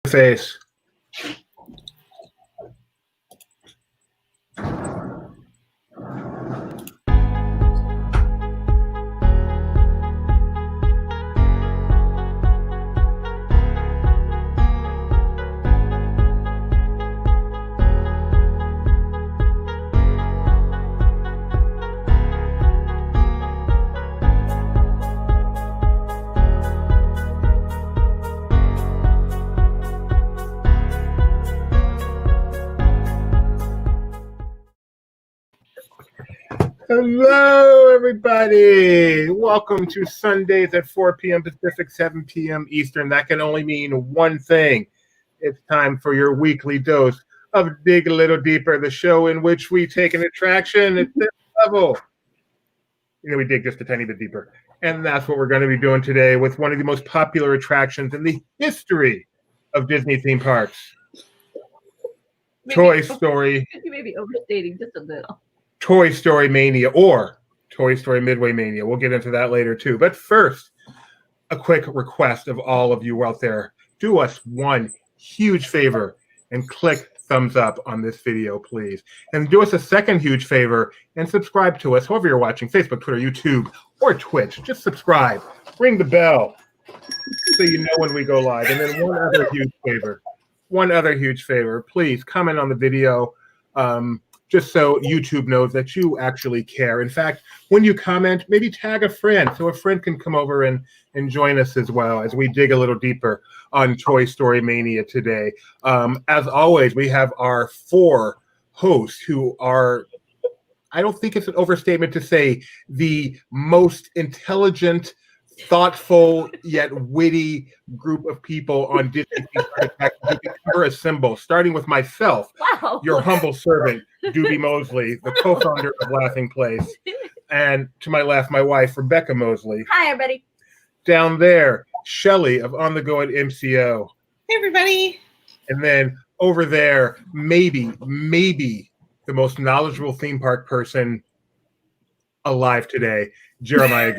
face. Hello, everybody. Welcome to Sundays at 4 p.m. Pacific, 7 p.m. Eastern. That can only mean one thing. It's time for your weekly dose of Dig a Little Deeper, the show in which we take an attraction at this level. We dig just a tiny bit deeper. And that's what we're going to be doing today with one of the most popular attractions in the history of Disney theme parks. Toy Story. You may be overstating just a little. Toy Story Mania or Toy Story Midway Mania. We'll get into that later too. But first, a quick request of all of you out there. Do us one huge favor and click thumbs up on this video, please. And do us a second huge favor and subscribe to us, however you're watching, Facebook, Twitter, YouTube, or Twitch. Just subscribe. Ring the bell so you know when we go live. And then one other huge favor. Please comment on the video. Just so YouTube knows that you actually care. In fact, when you comment, maybe tag a friend so a friend can come over and join us as well as we dig a little deeper on Toy Story Mania today. As always, we have our 4 hosts who are, I don't think it's an overstatement to say, the most intelligent, thoughtful, yet witty group of people on Disney cover a symbol, starting with myself, your humble servant, Doobie Mosley, the co-founder of Laughing Place. And to my left, my wife, Rebecca Mosley. Hi, everybody. Down there, Shelly of On the Go at MCO. Hey, everybody. And then over there, maybe the most knowledgeable theme park person alive today, Jeremiah.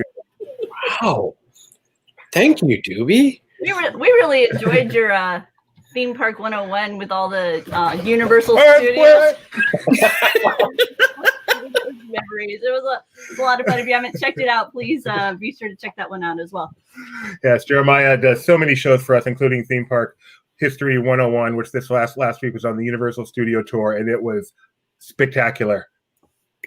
Wow. Thank you, Doobie. We really enjoyed your Theme Park 101 with all the Universal Studios. Memories. It was a lot of fun. If you haven't checked it out, please be sure to check that one out as well. Yes, Jeremiah does so many shows for us, including Theme Park History 101, which this last week was on the Universal Studio Tour, and it was spectacular,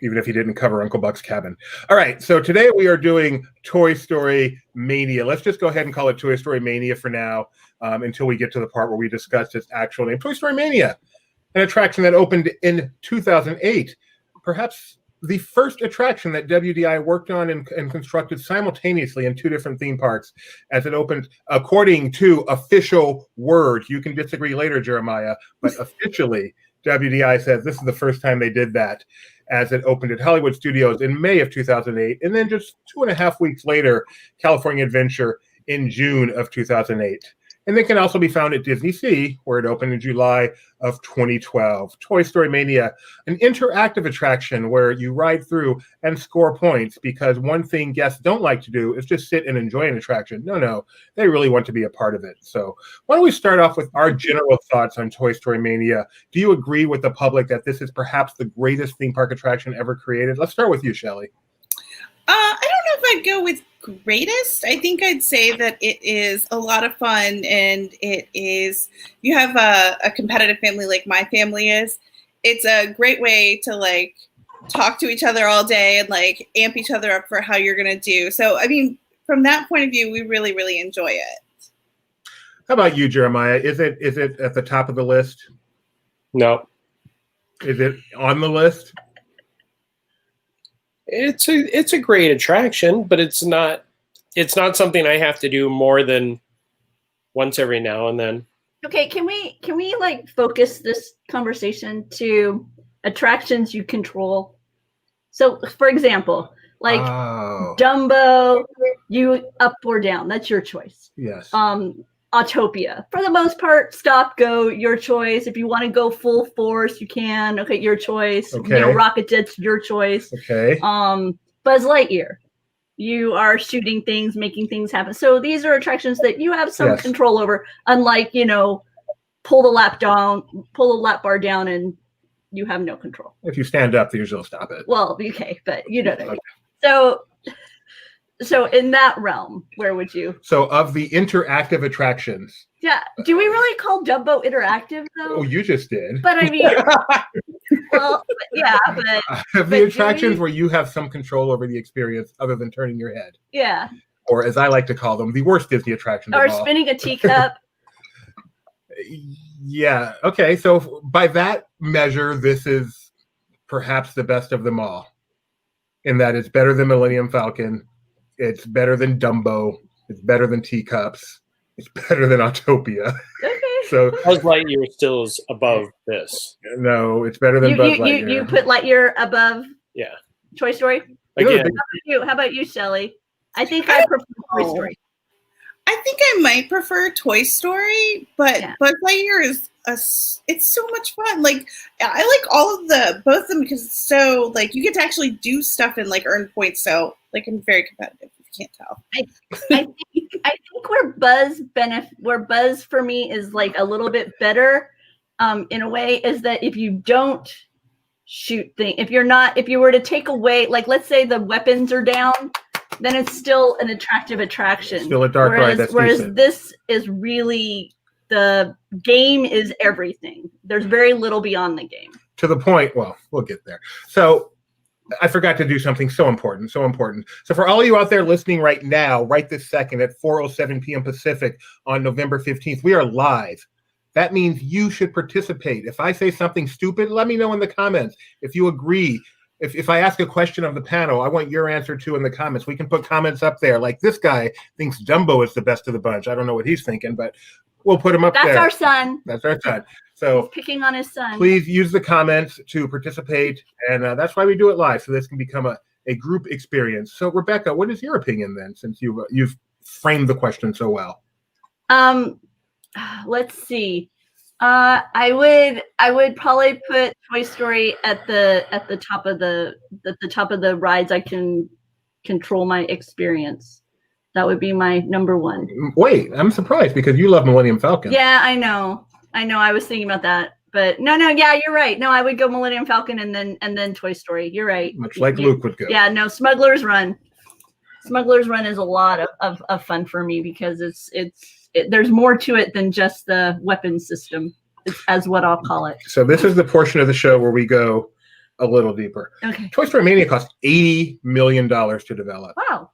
even if he didn't cover Uncle Buck's cabin. All right, so today we are doing Toy Story Mania. Let's just go ahead and call it Toy Story Mania for now until we get to the part where we discuss its actual name. Toy Story Mania, an attraction that opened in 2008. Perhaps the first attraction that WDI worked on and constructed simultaneously in 2 different theme parks as it opened, according to official word. You can disagree later, Jeremiah, but officially, WDI says this is the first time they did that, as it opened at Hollywood Studios in May of 2008, and then just 2.5 weeks later, California Adventure in June of 2008. And they can also be found at Disney Sea, where it opened in July of 2012. Toy Story Mania, an interactive attraction where you ride through and score points, because one thing guests don't like to do is just sit and enjoy an attraction. No, they really want to be a part of it. So why don't we start off with our general thoughts on Toy Story Mania? Do you agree with the public that this is perhaps the greatest theme park attraction ever created? Let's start with you, Shelly. I don't know if I'd go with greatest. I think I'd say that it is a lot of fun, and it is, you have a competitive family like my family is. It's a great way to like talk to each other all day and like amp each other up for how you're going to do. So, I mean, from that point of view, we really, really enjoy it. How about you, Jeremiah? Is it at the top of the list? No. Is it on the list? It's a great attraction, but it's not something I have to do more than once every now and then. Okay, can we like focus this conversation to attractions you control? So, for example, like Dumbo, you up or down, that's your choice. Yes. Autopia, for the most part, stop, go, your choice. If you want to go full force, you can. Okay, your choice. Okay. Rocket Jet's your choice. Okay. Buzz Lightyear, you are shooting things, making things happen. So these are attractions that you have some control over, unlike, pull the lap bar down, and you have no control. If you stand up, they usually stop it. Well, okay, but you know what I mean. So in that realm, where would you? So of the interactive attractions. Yeah. Do we really call Dumbo interactive though? Oh, you just did. But I mean, well, yeah, but of the attractions where you have some control over the experience other than turning your head. Yeah. Or as I like to call them, the worst Disney attractions Or of all. spinning a teacup. Yeah. Okay. So by that measure, this is perhaps the best of them all. In that it's better than Millennium Falcon. It's better than Dumbo. It's better than Teacups. It's better than Autopia. Okay. So Buzz Lightyear still is above this. no, it's better than Buzz Lightyear. You put Lightyear above Yeah. Toy Story? Again, How about you, Shelley? I think I prefer Toy Story. I think I might prefer Toy Story, but Yeah. Buzz Lightyear is it's so much fun. Like I like all of both of them because it's so like you get to actually do stuff and like earn points. So like I'm very competitive. If you can't tell. I think where Buzz for me is like a little bit better, in a way, is that if you don't shoot things, if you were to take away, like let's say the weapons are down, then it's still an attractive attraction. Still a dark ride. Whereas this is really, the game is everything. There's very little beyond the game. To the point, well, we'll get there. So I forgot to do something so important. So for all you out there listening right now, right this second at 4:07 p.m. Pacific on November 15th, we are live. That means you should participate. If I say something stupid, let me know in the comments. If you agree, if I ask a question of the panel, I want your answer too in the comments. We can put comments up there. Like this guy thinks Dumbo is the best of the bunch. I don't know what he's thinking, but we'll put him up there. That's our son. That's our son. So he's picking on his son. Please use the comments to participate. And that's why we do it live. So this can become a group experience. So Rebecca, what is your opinion then, since you've framed the question so well? Let's see. I would probably put Toy Story at the top of the rides I can control my experience. That would be my number one. Wait, I'm surprised because you love Millennium Falcon. Yeah, I know. I was thinking about that, but no. Yeah, you're right. No, I would go Millennium Falcon and then Toy Story. You're right. Much like Luke would go. Yeah, no, Smuggler's Run. Smuggler's Run is a lot of fun for me because there's more to it than just the weapon system, as what I'll call it. So this is the portion of the show where we go a little deeper. Okay. Toy Story Mania cost $80 million to develop. Wow.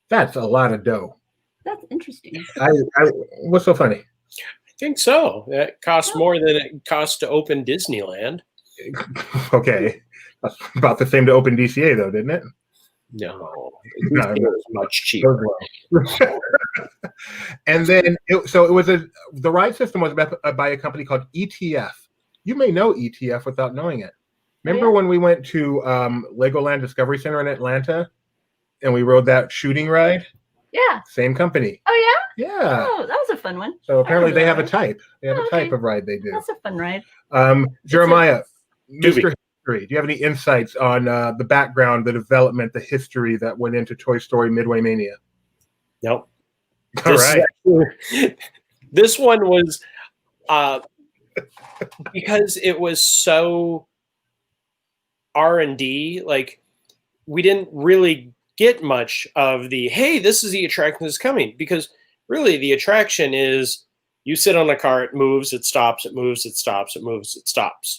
That's a lot of dough. That's interesting. What's so funny? I think so. That costs more than it costs to open Disneyland. Okay. That's about the same to open DCA, though, didn't it? No, It was much cheaper. And then, the ride system was by a company called ETF. You may know ETF without knowing it. Remember when we went to Legoland Discovery Center in Atlanta and we rode that shooting ride? Yeah. Same company. Oh, yeah? Yeah. Oh, that was a fun one. So apparently they have a type. They have a type okay. of ride they do. That's a fun ride. Jeremiah, Mr. History, do you have any insights on the background, the development, the history that went into Toy Story Midway Mania? Nope. All right. This one was because it was so R&D, like we didn't really get much of the, hey, this is the attraction that's coming, because really the attraction is you sit on the car, it moves, it stops, it moves, it stops, it moves, it stops.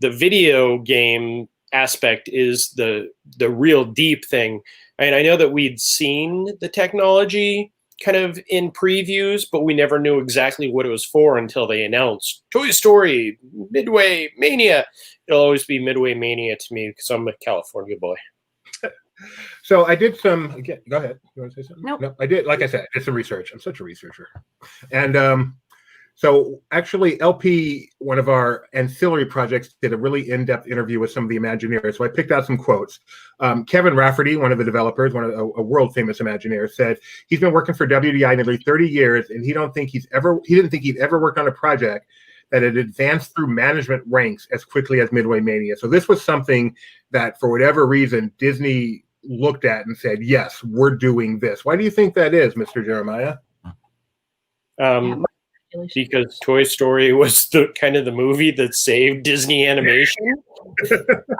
The video game aspect is the real deep thing. And I know that we'd seen the technology kind of in previews, but we never knew exactly what it was for until they announced Toy Story Midway Mania. It'll always be Midway Mania to me because I'm a California boy. So I did some. Again, go ahead. You want to say something? Nope. No, I did. Like I said, it's some research. I'm such a researcher. And so actually, LP, one of our ancillary projects, did a really in-depth interview with some of the Imagineers. So I picked out some quotes. Kevin Rafferty, one of the developers, a world-famous Imagineer, said he's been working for WDI nearly 30 years, and he didn't think he'd ever worked on a project that had advanced through management ranks as quickly as Midway Mania. So this was something that, for whatever reason, Disney looked at and said, yes, we're doing this. Why do you think that is, Mr. Jeremiah? because Toy Story was the kind of the movie that saved Disney animation.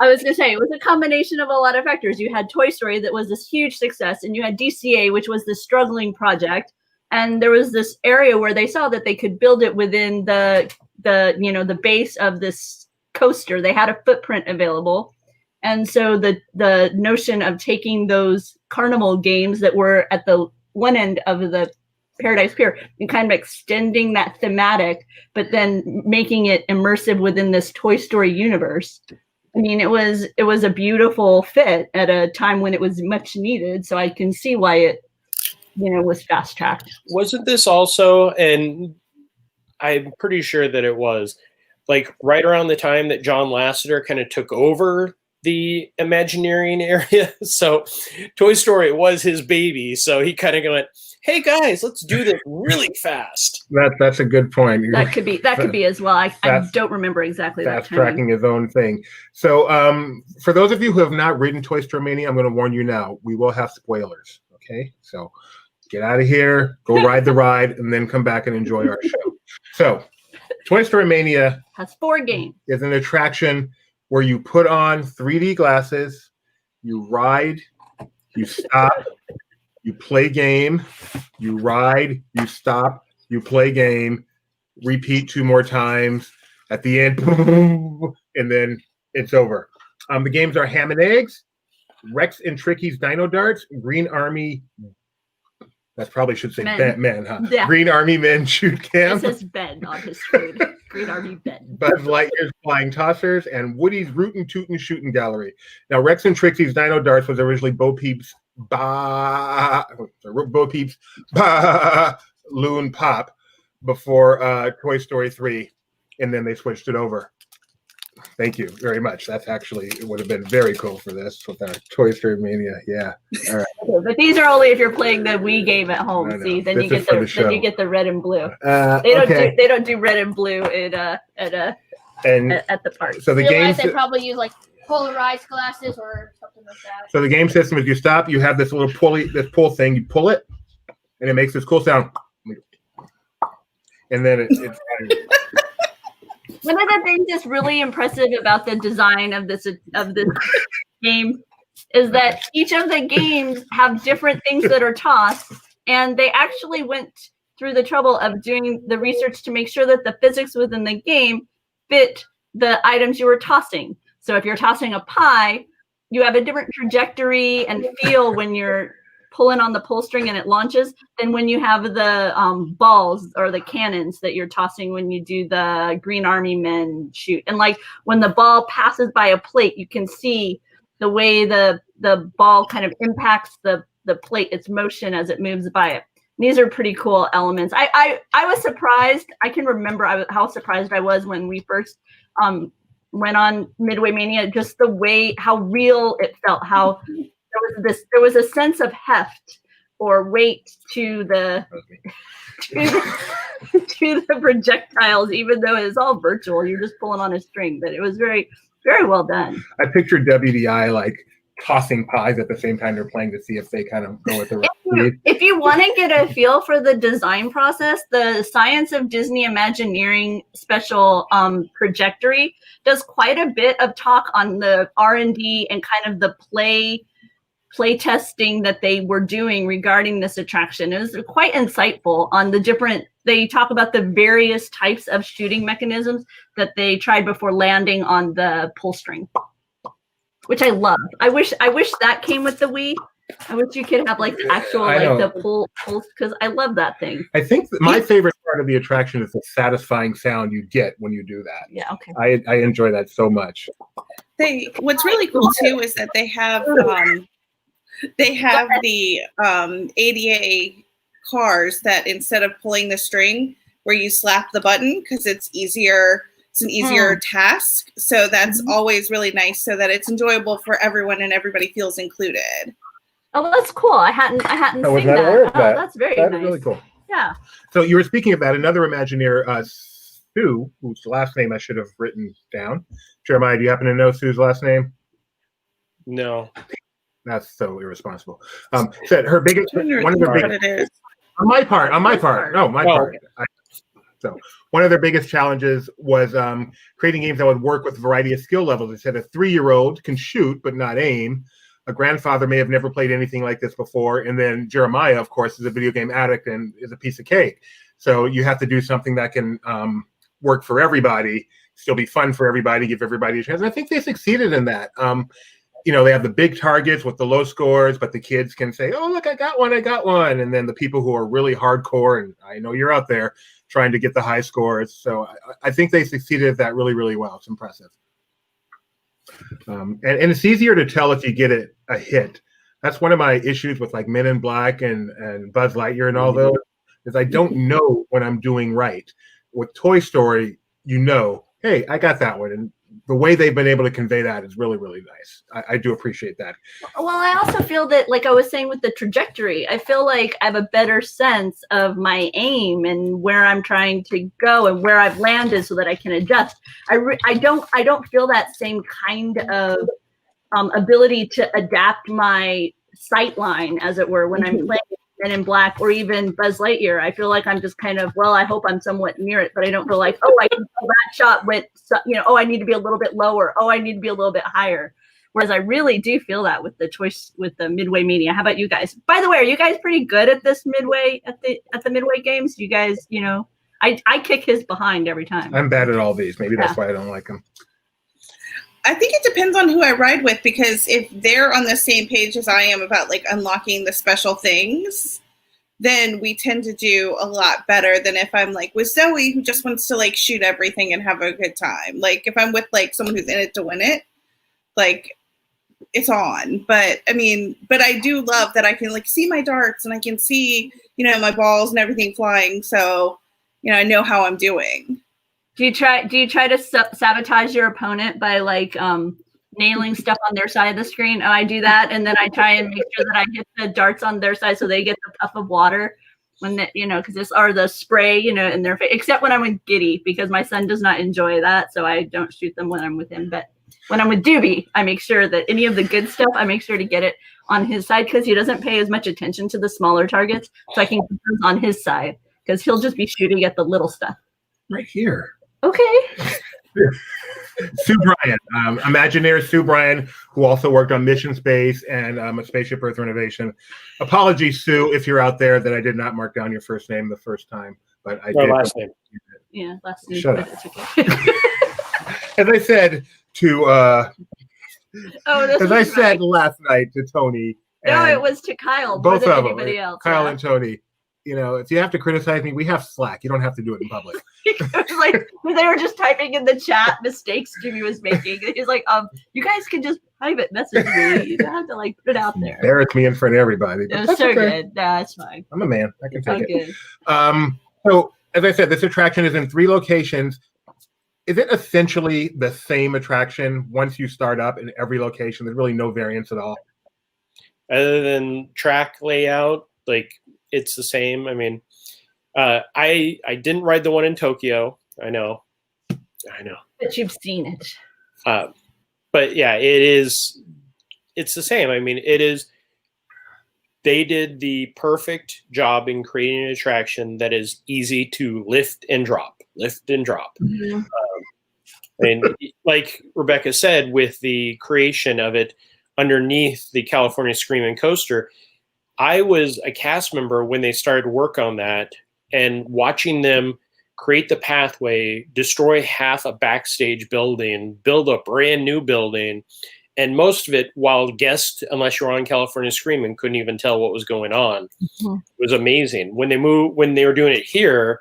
I was going to say, it was a combination of a lot of factors. You had Toy Story that was this huge success, and you had DCA, which was this struggling project. And there was this area where they saw that they could build it within the base of this coaster. They had a footprint available. And so the notion of taking those carnival games that were at the one end of the Paradise Pier and kind of extending that thematic, but then making it immersive within this Toy Story universe. I mean, it was a beautiful fit at a time when it was much needed. So I can see why it, was fast tracked. Wasn't this also, and I'm pretty sure that it was, like right around the time that John Lasseter kind of took over the Imagineering area? So Toy Story was his baby. So he kind of went, hey guys, let's do this really fast. That's a good point. That could be as well. I don't remember exactly that. Fast tracking his own thing. So for those of you who have not ridden Toy Story Mania, I'm going to warn you now, we will have spoilers. Okay, so get out of here, go ride the ride, and then come back and enjoy our show. So Toy Story Mania has 4 games. Is an attraction where you put on 3D glasses, you ride, you stop, you play game, you ride, you stop, you play game, repeat 2 more times. At the end, and then it's over. The games are Ham and Eggs, Rex and Tricky's Dino Darts, Green Army. That probably should say men, huh? Yeah. Green Army Men Shoot Camp. It says Ben on his screen. Green Army Ben. Buzz Lightyear's Flying Tossers, and Woody's Rootin' Tootin' Shootin' Gallery. Now, Rex and Trixie's Dino Darts was originally Bo Peep's Loon Pop before Toy Story 3, and then they switched it over. Thank you very much. That's actually, it would have been very cool for this with our Toy Story Mania. Yeah. All right. But these are only if you're playing the Wii game at home. See, then you get the red and blue. They don't do red and blue at the park. So the games they probably use like polarized glasses or something like that. So the game system is you stop, you have this little pull thing, you pull it, and it makes this cool sound, and then it's one of the things that's really impressive about the design of this game is that each of the games have different things that are tossed, and they actually went through the trouble of doing the research to make sure that the physics within the game fit the items you were tossing. So if you're tossing a pie, you have a different trajectory and feel when you're pulling on the pull string and it launches than when you have the balls or the cannons that you're tossing when you do the Green Army Men shoot. And like when the ball passes by a plate, you can see the way the ball kind of impacts the plate, its motion as it moves by it. These are pretty cool elements. I was surprised. I can remember how surprised I was when we first went on Midway Mania, just the way, how real it felt, how there was a sense of heft or weight to the projectiles, even though it's all virtual. You're just pulling on a string, but it was very, very well done. I pictured WDI like tossing pies at the same time they're playing to see if they kind of go with the right speed. If you want to get a feel for the design process, the Science of Disney Imagineering special trajectory does quite a bit of talk on the R&D and kind of the play testing that they were doing regarding this attraction. It was quite insightful on the different, they talk about the various types of shooting mechanisms that they tried before landing on the pull string, which I love. I wish that came with the Wii. I wish you could have like the actual the pulls, because I love that thing. I think my favorite part of the attraction is the satisfying sound you get when you do that. Yeah, okay. I enjoy that so much. What's really cool too is that they have the ADA cars that instead of pulling the string where you slap the button because it's an easier task. So that's always really nice so that it's enjoyable for everyone and everybody feels included. Oh, that's cool. I hadn't seen not aware of that. that. Oh, that's very That nice. is really cool. Yeah. So you were speaking about another Imagineer, Sue, whose last name I should have written down. Jeremiah, do you happen to know Sue's last name? No. That's so irresponsible. Said her biggest, one of her biggest. It is. On my part. No, my part. So one of their biggest challenges was creating games that would work with a variety of skill levels. They said a 3-year-old can shoot but not aim. A grandfather may have never played anything like this before. And then Jeremiah, of course, is a video game addict and is a piece of cake. So you have to do something that can work for everybody, still be fun for everybody, give everybody a chance. And I think they succeeded in that. They have the big targets with the low scores, but the kids can say, oh, look, I got one. And then the people who are really hardcore, and I know you're out there trying to get the high scores. So I think they succeeded at that really, really well. It's impressive. And it's easier to tell if you get it a hit. That's one of my issues with like Men in Black and Buzz Lightyear and all those, is I don't know when I'm doing right. With Toy Story, hey, I got that one. And the way they've been able to convey that is really, really nice. I do appreciate that. Well, I also feel that, like I was saying with the trajectory, I feel like I have a better sense of my aim and where I'm trying to go and where I've landed so that I can adjust. I don't feel that same kind of ability to adapt my sight line, as it were, when I'm playing Men in Black or even Buzz Lightyear. I feel like I'm just kind of, I hope I'm somewhat near it, but I don't feel like, I can pull that shot with, I need to be a little bit lower. I need to be a little bit higher. Whereas I really do feel that with the Midway Mania. How about you guys? By the way, are you guys pretty good at this Midway, at the Midway games? You guys, I kick his behind every time. I'm bad at all these. Maybe that's why I don't like them. I think it depends on who I ride with, because if they're on the same page as I am about like unlocking the special things, then we tend to do a lot better than if I'm like with Zoe, who just wants to like shoot everything and have a good time. Like if I'm with like someone who's in it to win it, like it's on. But I do love that I can like see my darts and I can see, my balls and everything flying. So, I know how I'm doing. Do you try to sabotage your opponent by like nailing stuff on their side of the screen? Oh, I do that, and then I try and make sure that I hit the darts on their side so they get the puff of water when because this are the spray, in their face. Except when I'm with Giddy, because my son does not enjoy that, so I don't shoot them when I'm with him. But when I'm with Doobie, I make sure that any of the good stuff, I make sure to get it on his side, because he doesn't pay as much attention to the smaller targets, so I can get them on his side, because he'll just be shooting at the little stuff. Right here. Okay. Sue Bryant, Imagineer Sue Bryant, who also worked on Mission Space and a Spaceship Earth renovation. Apologies, Sue, if you're out there, that I did not mark down your first name the first time, but I did. Last name. Yeah, last name. Shut up. Okay. As I said to, as I said right. last night to Tony. No, it was to Kyle. Both more than of them, anybody else. Kyle and Tony. If you have to criticize me, we have Slack. You don't have to do it in public. It was like they were just typing in the chat mistakes Jimmy was making. He's like, you guys can just private message me. You don't have to like put it out there. Embarrass me in front of everybody. It was so good. No, that's fine. I'm a man. I can take it. Good. So as I said, this attraction is in 3 locations. Is it essentially the same attraction once you start up in every location? There's really no variance at all. Other than track layout, like it's the same. I didn't ride the one in Tokyo. I know. But you've seen it. But yeah, it's the same. It is. They did the perfect job in creating an attraction that is easy to lift and drop. Mm-hmm. Like Rebecca said, with the creation of it underneath the California Screaming Coaster, I was a cast member when they started work on that, and watching them create the pathway, destroy half a backstage building, build a brand new building, and most of it while guests, unless you're on California Screaming, couldn't even tell what was going on. Mm-hmm. It was amazing. When they were doing it here,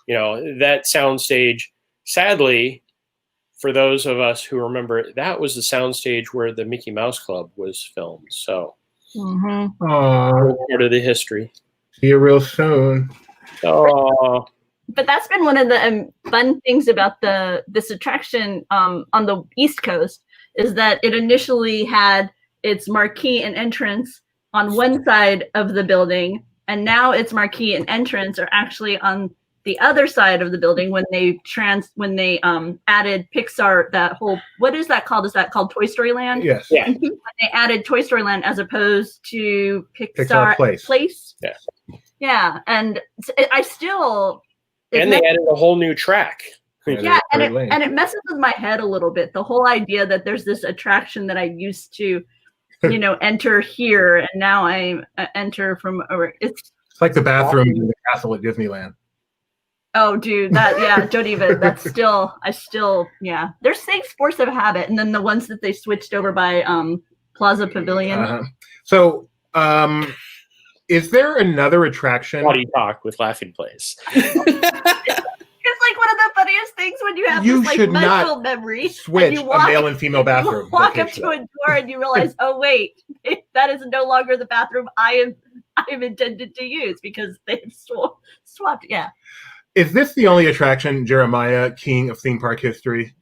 that soundstage, sadly, for those of us who remember, that was the soundstage where the Mickey Mouse Club was filmed. So, part of the history. See you real soon. Oh. But that's been one of the fun things about this attraction on the East Coast, is that it initially had its marquee and entrance on one side of the building, and now its marquee and entrance are actually on the other side of the building when they added Pixar, that whole, what is that called? Is that called Toy Story Land? Yes. Yeah. When they added Toy Story Land as opposed to Pixar Place. Place. Yes. Yeah, and I still And they added a whole new track. Yeah, and it messes with my head a little bit. The whole idea that there's this attraction that I used to, enter here, and now I enter from over. It's like the bathroom in the castle at Disneyland. Oh, dude, don't even. There's things force of habit, and then the ones that they switched over by Plaza Pavilion. So, is there another attraction? Body Talk with Laughing Place. It's like one of the funniest things when you have this like muscle memory. Switch a male and female bathroom. You walk up to a door and you realize, oh wait, that is no longer the bathroom I am intended to use because they've swapped. Yeah. Is this the only attraction, Jeremiah, king of theme park history,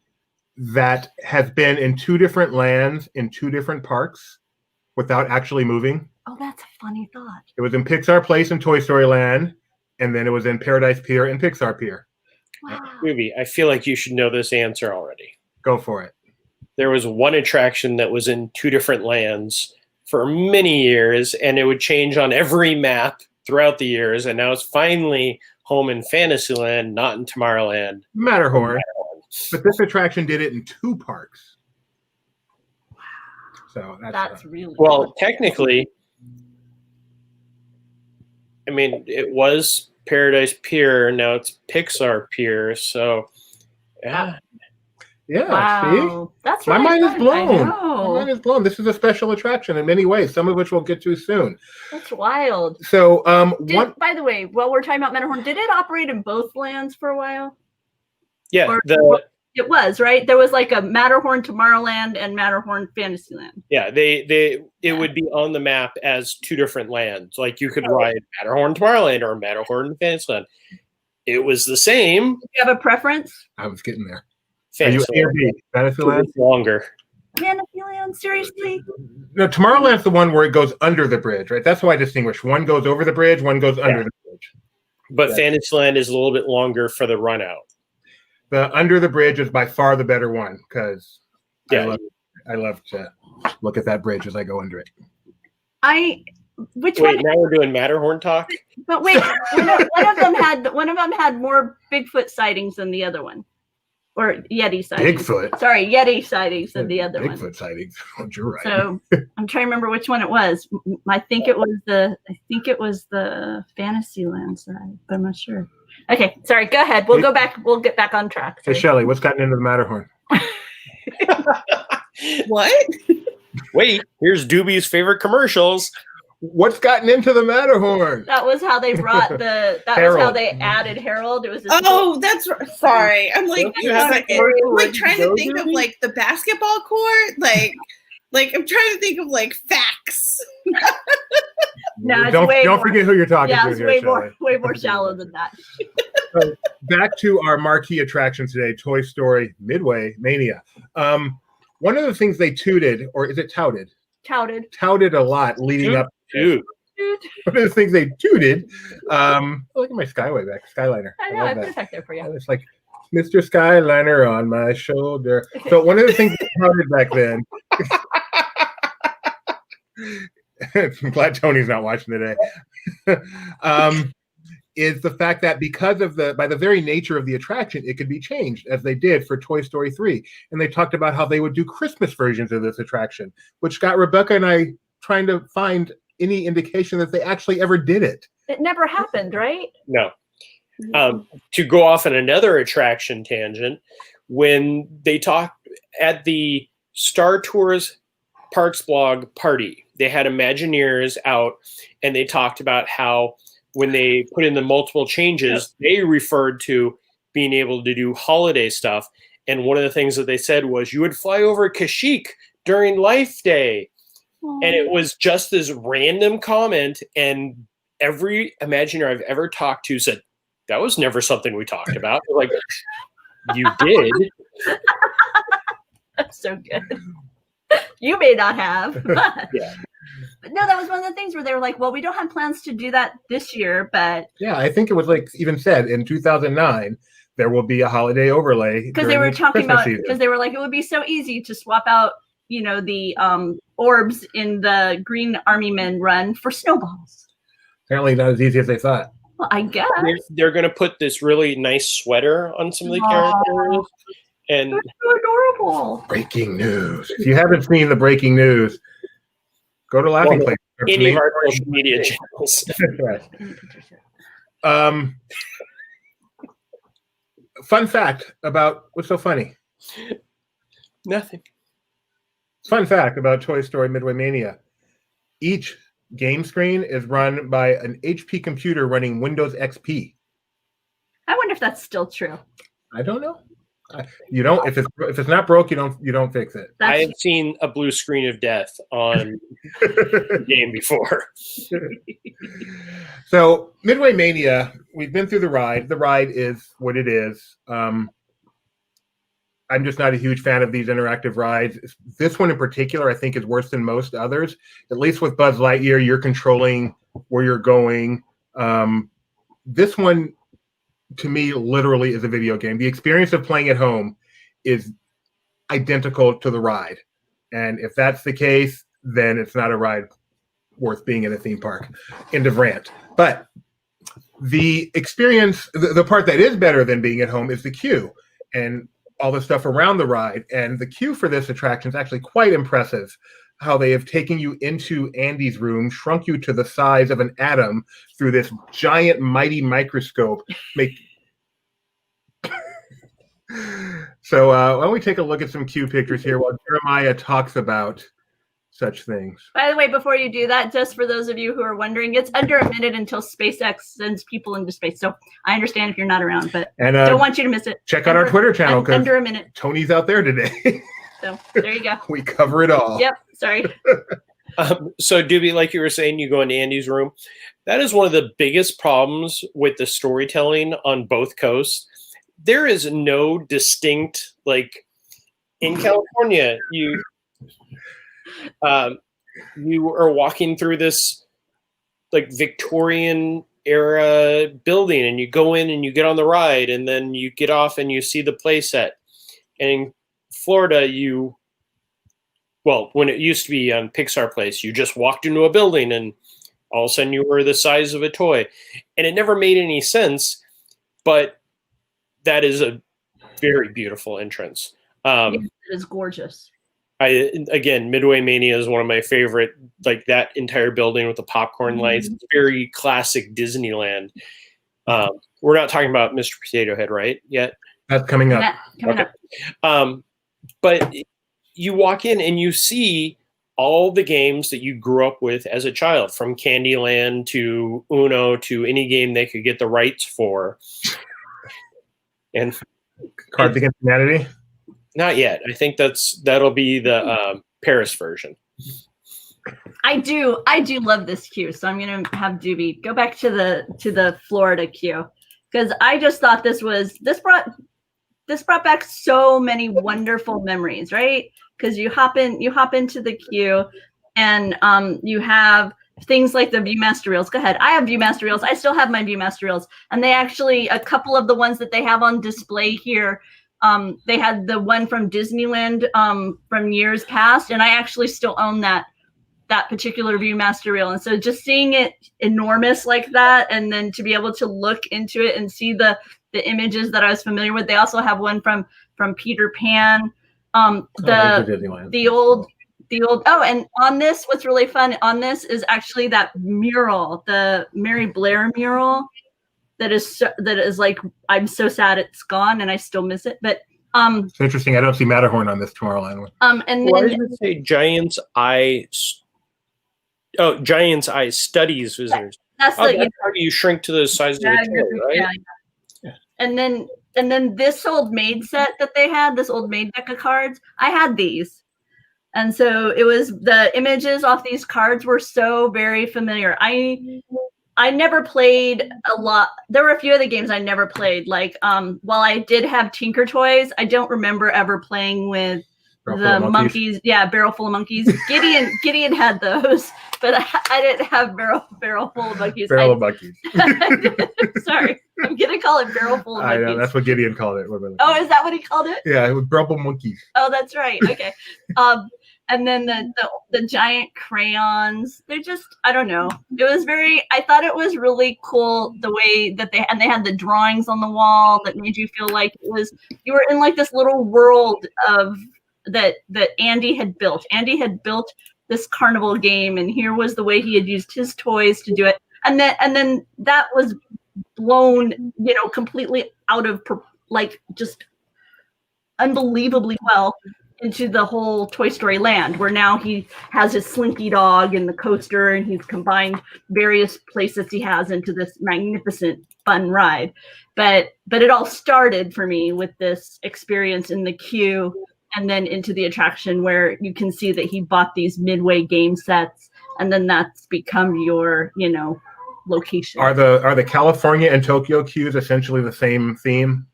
that has been in 2 different lands in 2 different parks without actually moving? Oh, that's a funny thought. It was in Pixar Place in Toy Story Land, and then it was in Paradise Pier and Pixar Pier. Wow. Ruby, I feel like you should know this answer already. Go for it. There was one attraction that was in 2 different lands for many years, and it would change on every map throughout the years, and now it's finally home in Fantasyland, not in Tomorrowland. Matterhorn. But this attraction did it in 2 parks. So that's really well, technically, I mean, it was Paradise Pier, now it's Pixar Pier, so yeah. Yeah, wow. See? That's my really mind is blown. My mind is blown. This is a special attraction in many ways, some of which we'll get to soon. That's wild. So, by the way, while we're talking about Matterhorn, did it operate in both lands for a while? Yeah, it was, right? There was like a Matterhorn Tomorrowland and Matterhorn Fantasyland. Yeah, it would be on the map as 2 different lands. Like you could ride Matterhorn Tomorrowland or Matterhorn Fantasyland. It was the same. Do you have a preference? I was getting there. Fantasyland. Fantasyland? Longer. Fantasyland? Seriously? No, Tomorrowland's the one where it goes under the bridge, right? That's how I distinguish. One goes over the bridge, one goes under the bridge. But Fantasyland is a little bit longer for the run out. The under the bridge is by far the better one because I love to look at that bridge as I go under it. Wait, now we're doing Matterhorn talk. But wait, one of them had more Bigfoot sightings than the other one, or Yeti sightings. Bigfoot. Sorry, Yeti sightings than the other one. Bigfoot sightings. Oh, you're right. So I'm trying to remember which one it was. I think it was the Fantasyland side, but I'm not sure. Okay, sorry. Go ahead. We'll go back. We'll get back on track. Hey, Shelley, what's gotten into the Matterhorn? What? Wait, here's Doobie's favorite commercials. What's gotten into the Matterhorn? That was how they brought was how they added Harold. It was. That's right. Sorry. I'm like, trying to think of like the basketball court, like I'm trying to think of like facts. No, don't forget who you're talking to. Yeah, it's way more shallow than that. So back to our marquee attraction today, Toy Story Mania. One of the things they touted, or is it touted? Touted a lot leading up to. One of the things they touted. Look at my Skyliner. I know, I put it back there for you. It's like Mr. Skyliner on my shoulder. So one of the things they touted back then. I'm glad Tony's not watching today. Is the fact that because of by the very nature of the attraction, it could be changed, as they did for Toy Story 3. And they talked about how they would do Christmas versions of this attraction, which got Rebecca and I trying to find any indication that they actually ever did it. It never happened, right? No. To go off on another attraction tangent, when they talked at the Star Tours Parks blog party, they had Imagineers out, and they talked about how when they put in the multiple changes, they referred to being able to do holiday stuff. And one of the things that they said was you would fly over Kashyyyk during Life Day. Aww. And it was just this random comment. And every Imagineer I've ever talked to said, that was never something we talked about. Like, you did. That's so good. You may not have, but yeah. But no, that was one of the things where they were like, well, we don't have plans to do that this year, but yeah, I think it was like even said in 2009 there will be a holiday overlay because they were talking about because they were like it would be so easy to swap out the orbs in the Green Army Men run for snowballs. Apparently not as easy as they thought. Well, I guess they're going to put this really nice sweater on some of the characters, and they're so adorable. Breaking news. If you haven't seen the breaking news, go to Laughing Place. any of our social media channels. Fun fact about what's so funny. Nothing. Fun fact about Toy Story Midway Mania. Each game screen is run by an HP computer running Windows XP. I wonder if that's still true. I don't know. You don't. If it's not broke, you don't fix it. I have seen a blue screen of death on the game before. So Midway Mania, we've been through the ride. The ride is what it is. I'm just not a huge fan of these interactive rides. This one in particular, I think, is worse than most others. At least with Buzz Lightyear, you're controlling where you're going. This one, to me, literally is a video game. The experience of playing at home is identical to the ride. And if that's the case, then it's not a ride worth being in a theme park. End of rant. But the experience, the part that is better than being at home is the queue and all the stuff around the ride. And the queue for this attraction is actually quite impressive. How they have taken you into Andy's room, shrunk you to the size of an atom through this giant, mighty microscope. So why don't we take a look at some queue pictures here while Jeremiah talks about such things. By the way, before you do that, just for those of you who are wondering, it's under a minute until SpaceX sends people into space. So I understand if you're not around, but don't want you to miss it. Check out our Twitter channel because under a minute. Tony's out there today. So there you go. We cover it all. Yep. Sorry. So Doobie, like you were saying, you go into Andy's room. That is one of the biggest problems with the storytelling on both coasts. There is no distinct, like in California, you are walking through this like Victorian era building, and you go in and you get on the ride, and then you get off and you see the play set. And in Florida, when it used to be on Pixar Place, you just walked into a building and all of a sudden you were the size of a toy. And it never made any sense, but that is a very beautiful entrance. It is gorgeous. Midway Mania is one of my favorite, like that entire building with the popcorn lights. It's very classic Disneyland. We're not talking about Mr. Potato Head, right? Yet? That's coming up. Up. But you walk in and you see all the games that you grew up with as a child, from Candyland to Uno to any game they could get the rights for. And Cards Against Humanity? Not yet. I think that'll be the Paris version. I do love this queue, so I'm gonna have Doobie go back to the Florida queue, because I just thought this brought back so many wonderful memories, right? Because you hop into the queue, and you have things like the Viewmaster reels. Go ahead. I have Viewmaster reels. I still have my Viewmaster reels, and they actually, a couple of the ones that they have on display here, they had the one from Disneyland from years past, and I actually still own that particular Viewmaster reel. And so just seeing it enormous like that, and then to be able to look into it and see the images that I was familiar with. They also have one from Peter Pan. The old. Oh, and on this, what's really fun on this is actually that mural, the Mary Blair mural. That is like, I'm so sad it's gone and I still miss it. But it's interesting. I don't see Matterhorn on this Tomorrowland one. And then why did it say Giant's Eye? Oh, Giant's Eye studies visitors. That's how you shrink to the size of the toy, right? Yeah. And then this old maid set that they had, this old maid deck of cards, I had these. And so it was, the images off these cards were so very familiar. I never played a lot. There were a few of the games I never played. Like, while I did have Tinker Toys, I don't remember ever playing with the monkeys. Yeah, Barrel Full of Monkeys. Gideon had those, but I didn't have Barrel Full of Monkeys. Barrel of Monkeys. Sorry, I'm gonna call it Barrel Full of Monkeys. I know, that's what Gideon called it. Oh, is that what he called it? Yeah, it was Barrel Full of Monkeys. Oh, that's right. Okay. and then the giant crayons. They're just, I don't know. It was I thought it was really cool the way that they had the drawings on the wall that made you feel like you were in like this little world of that Andy had built. Andy had built this carnival game, and here was the way he had used his toys to do it. And then that was blown, completely out of like just unbelievably well into the whole Toy Story land, where now he has his Slinky Dog and the coaster, and he's combined various places he has into this magnificent fun ride. But it all started for me with this experience in the queue, and then into the attraction where you can see that he bought these Midway game sets, and then that's become your, location. Are the California and Tokyo queues essentially the same theme?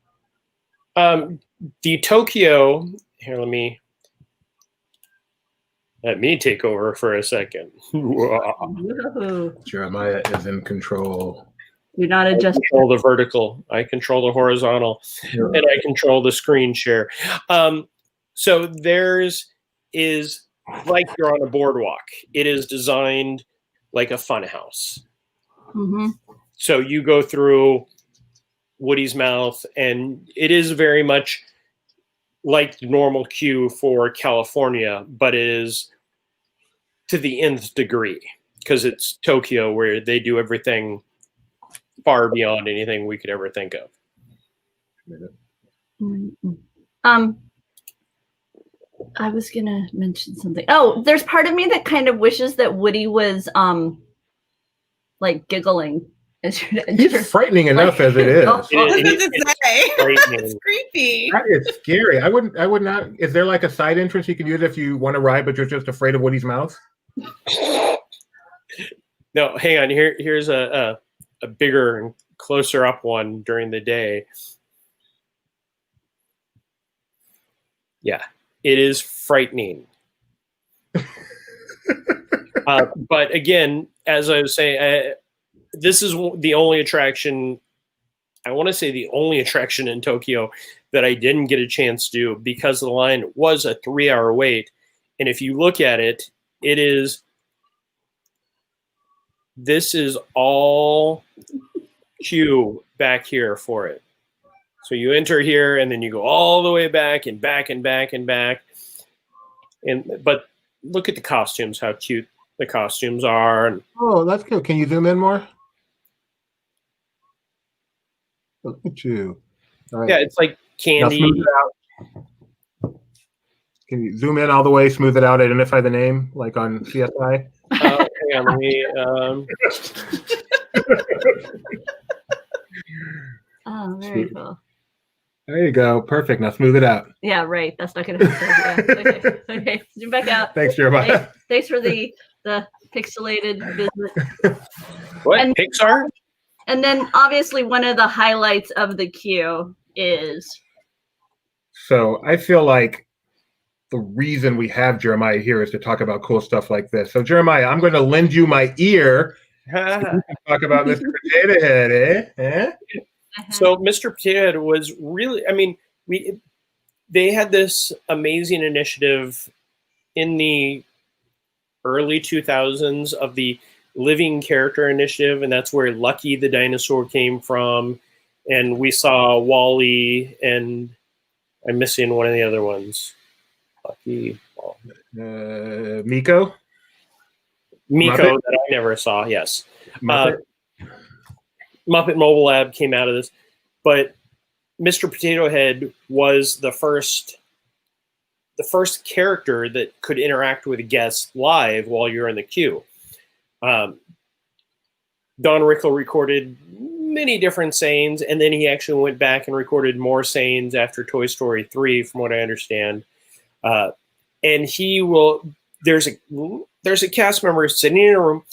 The Tokyo, here, let me take over for a second. Whoa. Jeremiah is in control. Do not adjust. I control the vertical. I control the horizontal, and I control the screen share. So theirs is like you're on a boardwalk. It is designed like a fun house. Mm-hmm. So you go through Woody's mouth, and it is very much like the normal queue for California, but it is to the nth degree because it's Tokyo, where they do everything far beyond anything we could ever think of. I was gonna mention something. Oh, there's part of me that kind of wishes that Woody was like giggling. It's frightening enough as it is. It's creepy. That is scary. I would not. Is there like a side entrance you can use if you want to ride, but you're just afraid of Woody's mouth? No, hang on. Here's a bigger and closer up one during the day. Yeah, it is frightening. But again, as I was saying, this is the only attraction, I want to say the only attraction in Tokyo that I didn't get a chance to do because the line was a 3-hour wait. And if you look at it, this is all queue back here for it. So you enter here and then you go all the way back and back and back and back. But look at the costumes, how cute the costumes are. Oh, that's good. Can you zoom in more? Look at you. All right. Yeah, it's like candy. Now smooth it out. Can you zoom in all the way, smooth it out, identify the name, like on CSI? Hang on, let me. Oh, very cool. There you go. Perfect. Now smooth it out. Yeah, right. That's not going to happen. Yeah. Okay. Zoom back out. Thanks, Jeremiah. Thanks for the pixelated visit. What? And Pixar? And then obviously one of the highlights of the queue is. So I feel like the reason we have Jeremiah here is to talk about cool stuff like this. So Jeremiah, I'm going to lend you my ear so we can talk about Mr. Potato Head, eh? So Mr. Potato Head was really, I mean, they had this amazing initiative in the early 2000s of the Living Character Initiative, and that's where Lucky the dinosaur came from. And we saw Wally, and I'm missing one of the other ones. Lucky, Miko? Miko Muppet? that I never saw, yes. Muppet? Muppet Mobile Lab came out of this, but Mr. Potato Head was the first character that could interact with guests live while you're in the queue. Don Rickle recorded many different sayings, and then he actually went back and recorded more sayings after Toy Story 3, from what I understand. And there's a cast member sitting in a room.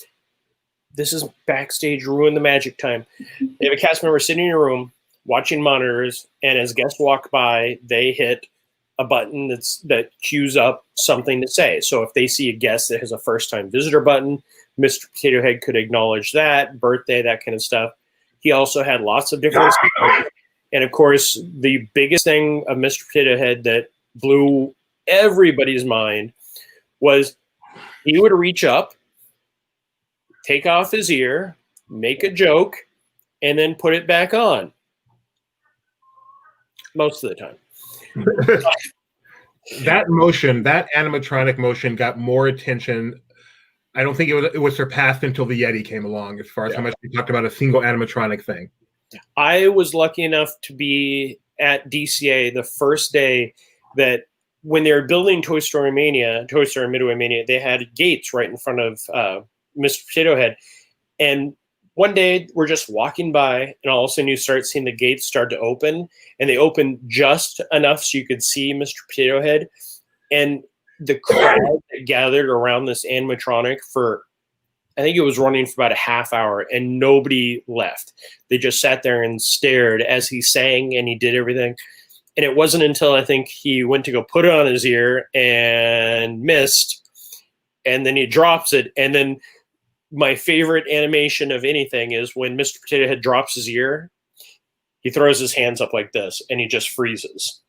This is backstage Ruin the Magic time. They have a cast member sitting in a room watching monitors, and as guests walk by, they hit a button that queues up something to say. So if they see a guest that has a first-time visitor button, Mr. Potato Head could acknowledge that, birthday, that kind of stuff. He also had lots of different stuff. And of course, the biggest thing of Mr. Potato Head that blew everybody's mind was he would reach up, take off his ear, make a joke, and then put it back on. Most of the time. That motion, that animatronic motion got more attention. I don't think it was surpassed until the Yeti came along, as far as how much we talked about a single animatronic thing. I was lucky enough to be at DCA the first day that when they were building Toy Story Mania, Toy Story Midway Mania, they had gates right in front of Mr. Potato Head. And one day we're just walking by, and all of a sudden you start seeing the gates start to open, and they open just enough so you could see Mr. Potato Head. And the crowd that gathered around this animatronic for, I think it was running for about a half hour, and nobody left. They just sat there and stared as he sang and he did everything. And it wasn't until I think he went to go put it on his ear and missed, and then he drops it. And then my favorite animation of anything is when Mr. Potato Head drops his ear, he throws his hands up like this and he just freezes.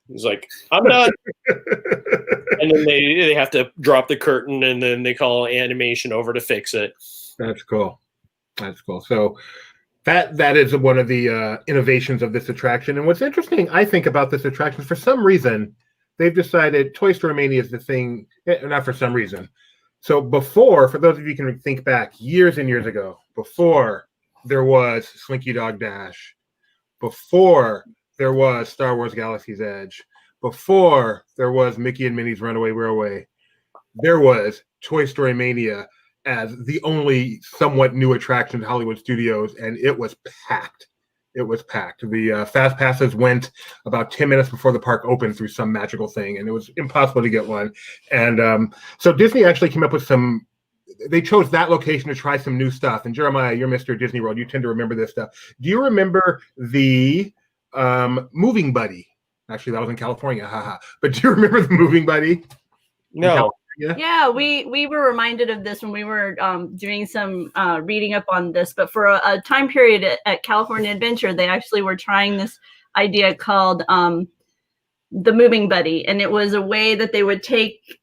He's like, I'm done. And then they have to drop the curtain, and then they call animation over to fix it. That's cool. That's cool. So that is one of the innovations of this attraction. And what's interesting, I think, about this attraction, for some reason, they've decided Toy Story Mania is the thing, not for some reason. So before, for those of you who can think back, years and years ago, before there was Slinky Dog Dash, before there was Star Wars Galaxy's Edge, before there was Mickey and Minnie's Runaway Railway, there was Toy Story Mania as the only somewhat new attraction to Hollywood Studios, and it was packed. It was packed. The fast passes went about 10 minutes before the park opened through some magical thing, and it was impossible to get one. And so Disney actually came up with they chose that location to try some new stuff. And Jeremiah, you're Mr. Disney World. You tend to remember this stuff. Do you remember the Moving Buddy? Actually, that was in California. Haha. But do you remember the Moving Buddy? No. Yeah, we were reminded of this when we were doing some reading up on this. But for a time period at California Adventure, they actually were trying this idea called the Moving Buddy. And it was a way that they would take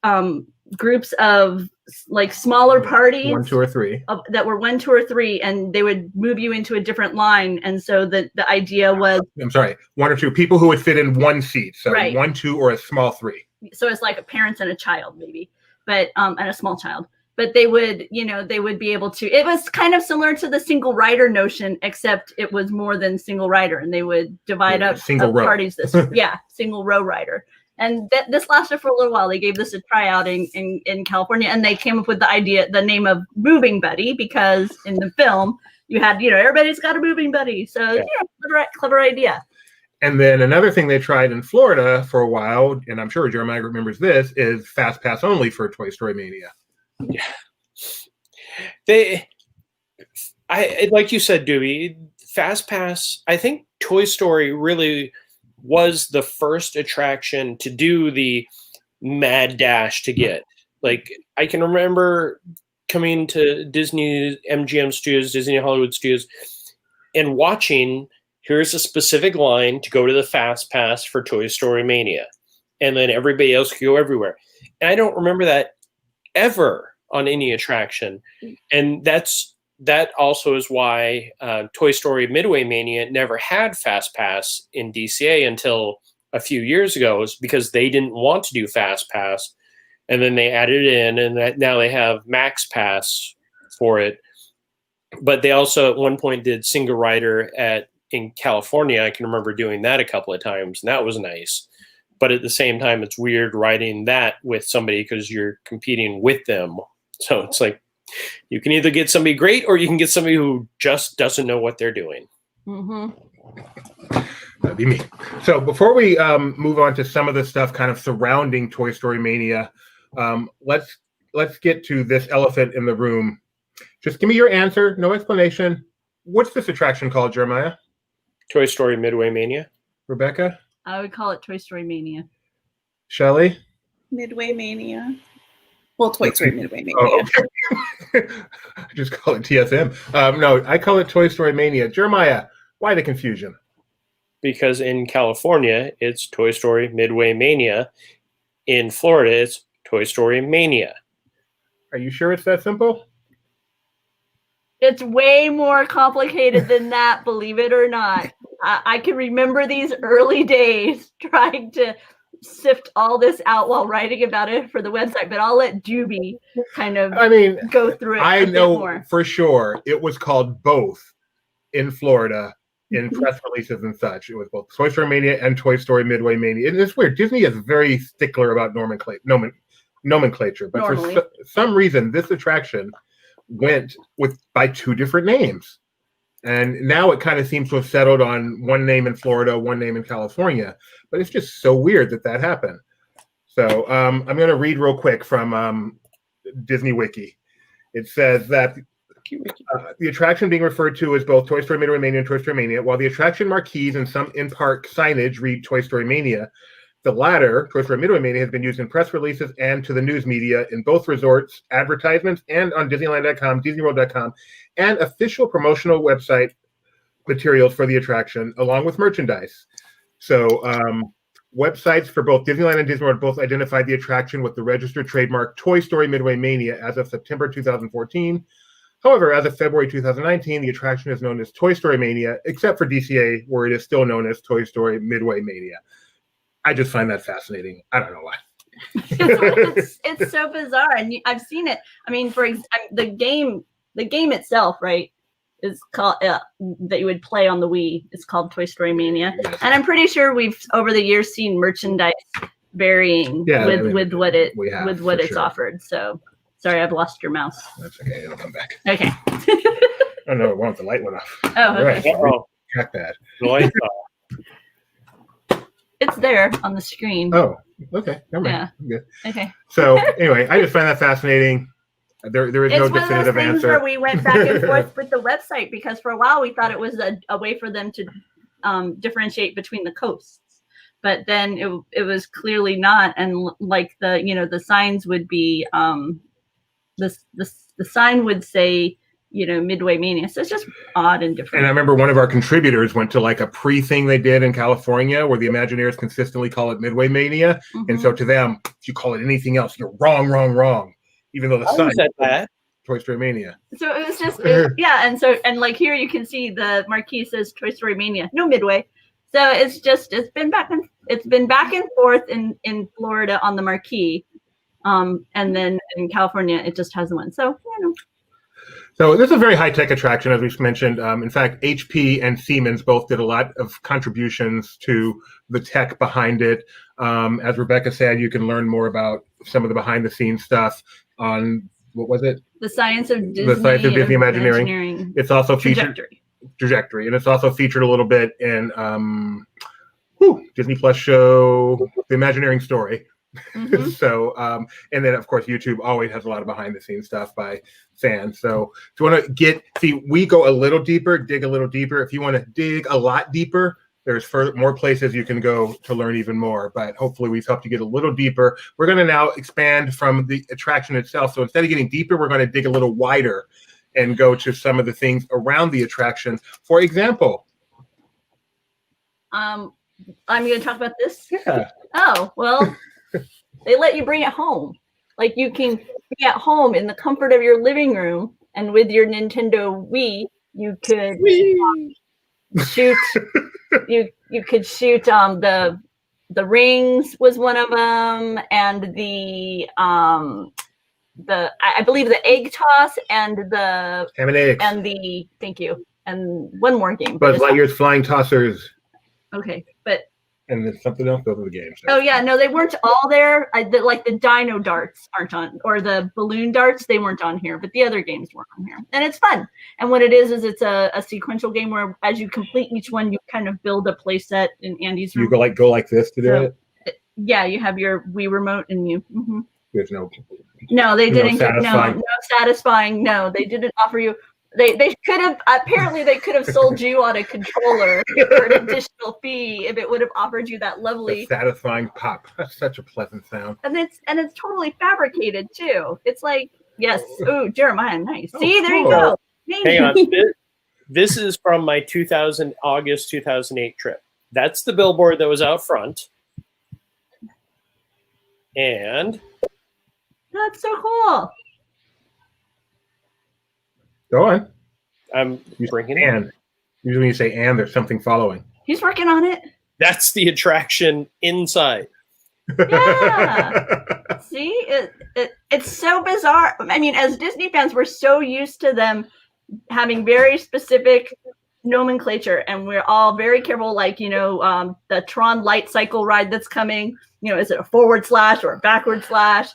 groups of like smaller parties, 1, 2, or 3, that were 1, 2, or 3, and they would move you into a different line. And so the idea was, I'm sorry, 1 or 2 people who would fit in one seat. So right. 1, 2, or a small 3. So it's like a parents and a child, maybe, but and a small child. But they would, they would be able to. It was kind of similar to the single rider notion, except it was more than single rider, and they would divide up parties. Single row rider. And this lasted for a little while. They gave this a tryout in California, and they came up with the name of Moving Buddy, because in the film you had, everybody's got a moving buddy. So clever idea. And then another thing they tried in Florida for a while, and I'm sure Jeremiah remembers this, is Fast Pass only for Toy Story Mania. Yeah. Like you said, Dewey, Fast Pass, I think Toy Story really was the first attraction to do the mad dash to get. Like, I can remember coming to Disney MGM Studios, Disney Hollywood Studios, and watching, here's a specific line to go to the Fast Pass for Toy Story Mania. And then everybody else could go everywhere. And I don't remember that ever on any attraction. And that also is why Toy Story Midway Mania never had Fast Pass in DCA until a few years ago, is because they didn't want to do Fast Pass. And then they added it in, and now they have Max Pass for it. But they also at one point did single rider in California. I can remember doing that a couple of times, and that was nice. But at the same time, it's weird riding that with somebody because you're competing with them. So it's like, you can either get somebody great, or you can get somebody who just doesn't know what they're doing. Mm-hmm. That'd be me. So before we move on to some of the stuff kind of surrounding Toy Story Mania, let's get to this elephant in the room. Just give me your answer, no explanation. What's this attraction called, Jeremiah? Toy Story Midway Mania. Rebecca? I would call it Toy Story Mania. Shelley? Midway Mania. Well, Toy Story Midway Mania. Oh, okay. I just call it TSM. No, I call it Toy Story Mania. Jeremiah, why the confusion? Because in California, it's Toy Story Midway Mania. In Florida, it's Toy Story Mania. Are you sure it's that simple? It's way more complicated than that, believe it or not. I can remember these early days trying to sift all this out while writing about it for the website, but I'll let Juby kind of go through it. I a bit know more. for sure it was called both in Florida in press releases and such. It was both Toy Story Mania and Toy Story Midway Mania. And it's weird. Disney is very stickler about nomenclature, but Normally. for some reason, this attraction went by two different names. And now it kind of seems to have settled on one name in Florida, one name in California. But it's just so weird that happened. So I'm going to read real quick from Disney Wiki. It says that the attraction being referred to as both Toy Story Midway Mania and Toy Story Mania, while the attraction marquees and some in-park signage read Toy Story Mania, the latter, Toy Story Midway Mania, has been used in press releases and to the news media in both resorts, advertisements, and on Disneyland.com, DisneyWorld.com, and official promotional website materials for the attraction, along with merchandise. So websites for both Disneyland and Disney World both identified the attraction with the registered trademark Toy Story Midway Mania as of September 2014. However, as of February 2019, the attraction is known as Toy Story Mania, except for DCA, where it is still known as Toy Story Midway Mania. I just find that fascinating. I don't know why. it's so bizarre, and I've seen it. I mean, the game itself, right, is called that you would play on the Wii. It's called Toy Story Mania, and I'm pretty sure we've over the years seen merchandise varying with what it's offered. So, sorry, I've lost your mouse. That's okay. It'll come back. Okay. Oh no, it won't. The light went off. Oh, okay. Right. Track that. The lights It's there on the screen. Oh, okay. Never mind. Yeah. I'm good. Okay. So anyway, I just find that fascinating. There is no definitive It's one of those things answer. where we went back and forth with the website because for a while we thought it was a way for them to differentiate between the coasts, but then it was clearly not. And like the signs would be the sign would say Midway Mania. So it's just odd and different. And I remember one of our contributors went to like a pre-thing they did in California where the Imagineers consistently call it Midway Mania. Mm-hmm. And so to them, if you call it anything else, you're wrong. Even though the sign said Toy Story Mania. So it was just, and like here you can see the marquee says Toy Story Mania, no Midway. So it's been back and forth in Florida on the marquee. And then in California, it just has one. So, So this is a very high-tech attraction, as we've mentioned. In fact, HP and Siemens both did a lot of contributions to the tech behind it. As Rebecca said, you can learn more about some of the behind-the-scenes stuff on, what was it? The Science of Disney. The Science of Disney Imagineering. It's also featured Trajectory, and it's also featured a little bit in Disney Plus show, The Imagineering Story. Mm-hmm. So, and then of course YouTube always has a lot of behind the scenes stuff by fans. So if you want to we go a little deeper, dig a little deeper. If you want to dig a lot deeper, there's more places you can go to learn even more. But hopefully we've helped you get a little deeper. We're going to now expand from the attraction itself. So instead of getting deeper, we're going to dig a little wider and go to some of the things around the attraction. For example, I'm going to talk about this. Yeah. Oh, well. They let you bring it home. Like you can be at home in the comfort of your living room, and with your Nintendo Wii, you could shoot. you could shoot. The rings was one of them, and I believe the egg toss and the ham and eggs and one more game. Buzz Lightyear's Flying Tossers. Okay, but. And there's something else. Those are the games. Oh yeah, no, they weren't all there. Like the Dino Darts aren't on, or the Balloon Darts, they weren't on here. But the other games weren't on here, and it's fun. And what it is it's a sequential game where, as you complete each one, you kind of build a play set in Andy's room. You go like this to do it. Yeah, you have your Wii remote, and you. Mm-hmm. There's no. No, they didn't. Satisfying. No satisfying. No, they didn't offer you. They could have apparently they could have sold you on a controller for an additional fee if it would have offered you that lovely satisfying pop. That's such a pleasant sound. And it's totally fabricated too. It's like yes, ooh, Jeremiah, nice. See, there you go. Hang on, this is from my August 2008 trip. That's the billboard that was out front, and That's so cool. Go on. I'm You bringing say it. and. Usually when you say and, there's something following. He's working on it. That's the attraction inside. Yeah. See, it's so bizarre. I mean, as Disney fans, we're so used to them having very specific nomenclature, and we're all very careful. Like, the Tron Light Cycle ride that's coming. Is it a forward slash or a backward slash?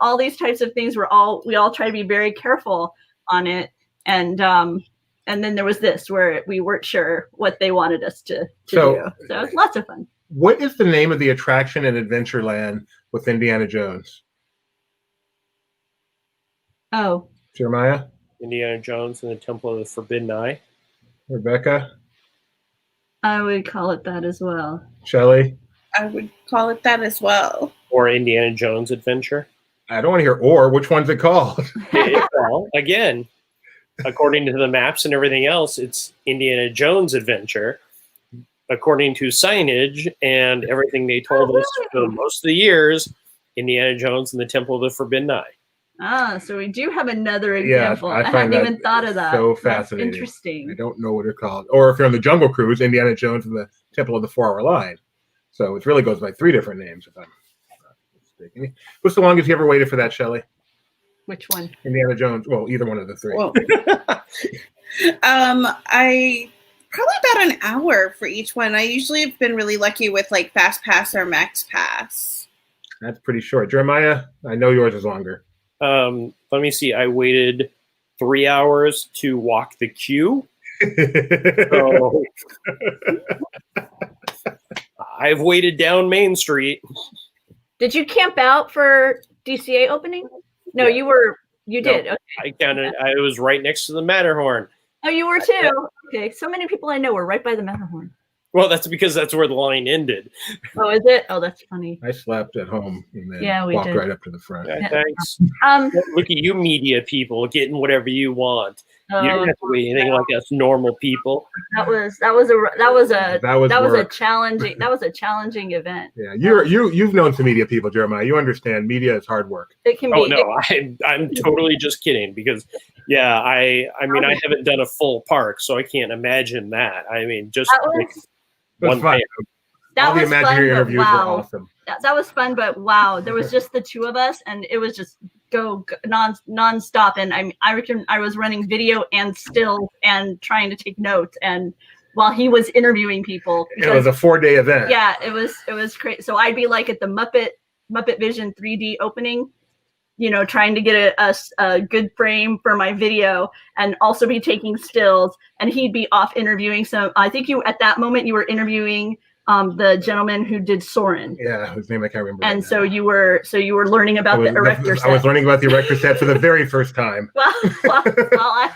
All these types of things. We all try to be very careful on it, and then there was this where we weren't sure what they wanted us to do. So it's lots of fun. What is the name of the attraction in Adventureland with Indiana Jones? Oh, Jeremiah? Indiana Jones and the Temple of the Forbidden Eye. Rebecca? I would call it that as well. Shelley? I would call it that as well. Or Indiana Jones Adventure. I don't want to hear or. Which one's it called? Well, again, according to the maps and everything else, it's Indiana Jones Adventure. According to signage and everything they told us for most of the years, Indiana Jones and the Temple of the Forbidden Eye. Ah, so we do have another example. I I find hadn't that even thought of that. so That's fascinating. I interesting. don't know what it's called. Or if you're on the Jungle Cruise, Indiana Jones and the Temple of the 4-Hour Line. So it really goes by 3 different names, if I'm not mistaken. What's the longest you ever waited for that, Shelley? Which one? Indiana Jones. Well, either one of the 3. Well, I probably about an hour for each one. I usually have been really lucky with like Fast Pass or Max Pass. That's pretty short. Jeremiah, I know yours is longer. Let me see. I waited 3 hours to walk the queue. So I've waited down Main Street. Did you camp out for DCA opening? No, Yeah. you did. Okay. I counted. I was right next to the Matterhorn. Oh, you were too? Okay. So many people I know were right by the Matterhorn. Well, that's because that's where the line ended. Oh, is it? Oh, that's funny. I slept at home and then Yeah, we walked did. right up to the front. Yeah, thanks. Um, Look at you, media people, getting whatever you want. You don't have to wait anything like us normal people. that was a work. challenging event. Yeah, you've known some media people, Jeremiah. You understand media is hard work. It can be. Oh no, I'm totally just kidding because yeah, I mean I haven't done a full park, so I can't imagine that. I mean just It was fun. That All the was fun, Imagineering but interviews were wow. awesome. That was fun, but wow, there was just the 2 of us, and it was just go non-stop. And I was running video and still and trying to take notes, and while he was interviewing people. It was a 4-day event. Yeah, it was crazy. So I'd be like at the Muppet Vision 3D opening, trying to get a good frame for my video, and also be taking stills. And he'd be off interviewing I think at that moment you were interviewing the gentleman who did Soren. Yeah, whose name I can't remember. And right so now. you were learning about the erector set. I was learning about the erector set for the very first time.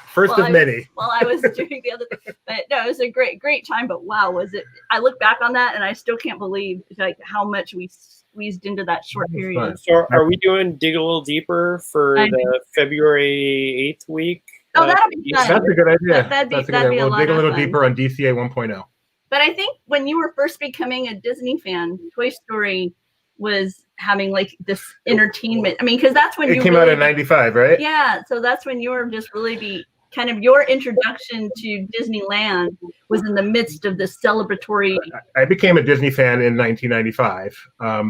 First of many. While I was doing the other thing. But no, it was a great time. But wow, was it? I look back on that and I still can't believe like how much we squeezed into that short period. Fun. So are we doing dig a little deeper for the February 8th week? Oh, that'll be fun. That's a good idea. That'd be We'll dig a little fun. deeper on DCA 1.0. But I think when you were first becoming a Disney fan, Toy Story was having like this entertainment. I mean, because that's when It came out in '95, right? Yeah, so that's when you were just really kind of your introduction to Disneyland was in the midst of this celebratory. I became a Disney fan in 1995. I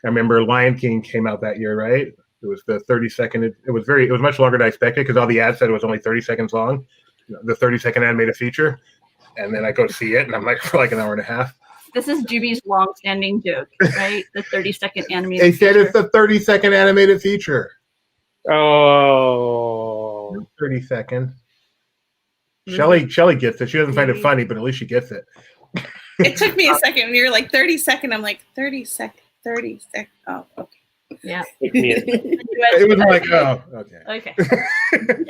remember Lion King came out that year, right? It was the 30-second. It was much longer than I expected because all the ads said it was only 30 seconds long. The 30-second animated feature. And then I go see it, and I'm like for like an hour and a half. This is Juby's long-standing joke, right? The 30-second animated. They said it's the 30-second animated feature. Oh, 30-second. Shelley gets it. She doesn't find it funny, but at least she gets it. It took me a second. When you were like 30-second, I'm like 30-second. Oh, okay. Yeah. It was like, oh, okay. Okay.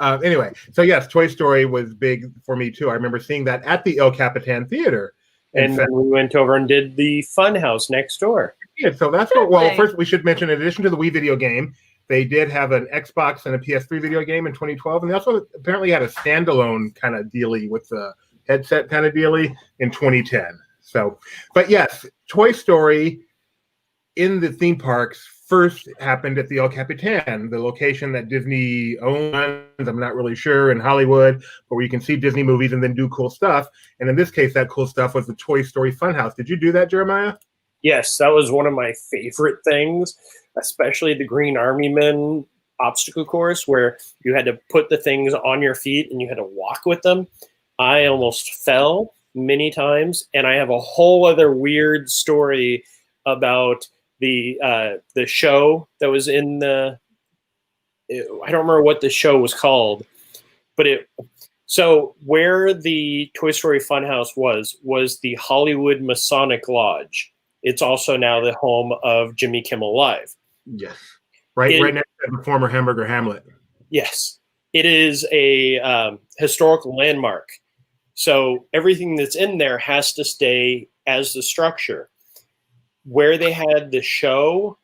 Anyway, so yes, Toy Story was big for me too. I remember seeing that at the El Capitan Theater. and then we went over and did the Fun House next door. Yeah, so that's what. Well, first we should mention, in addition to the Wii video game, they did have an Xbox and a PS3 video game in 2012, and they also apparently had a standalone kind of dealy with the headset kind of dealy in 2010. So, but yes, Toy Story in the theme parks first happened at the El Capitan, the location that Disney owns. I'm not really sure, in Hollywood, but where you can see Disney movies and then do cool stuff. And in this case, that cool stuff was the Toy Story Funhouse. Did you do that, Jeremiah? Yes, that was one of my favorite things, especially the Green Army Men obstacle course where you had to put the things on your feet and you had to walk with them. I almost fell many times, and I have a whole other weird story about the show that was in I don't remember what the show was called, but so where the Toy Story Funhouse was the Hollywood Masonic Lodge. It's also now the home of Jimmy Kimmel Live. Yes. Right next to the former Hamburger Hamlet. Yes. It is a historical landmark. So everything that's in there has to stay as the structure. Where they had the show,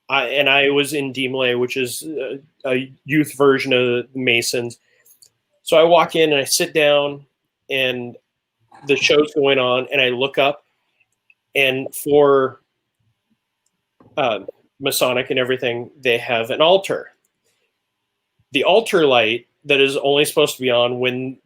I was in DeMolay, which is a youth version of the Masons. So I walk in and I sit down and the show's going on and I look up, and for Masonic and everything, they have an altar. The altar light that is only supposed to be on when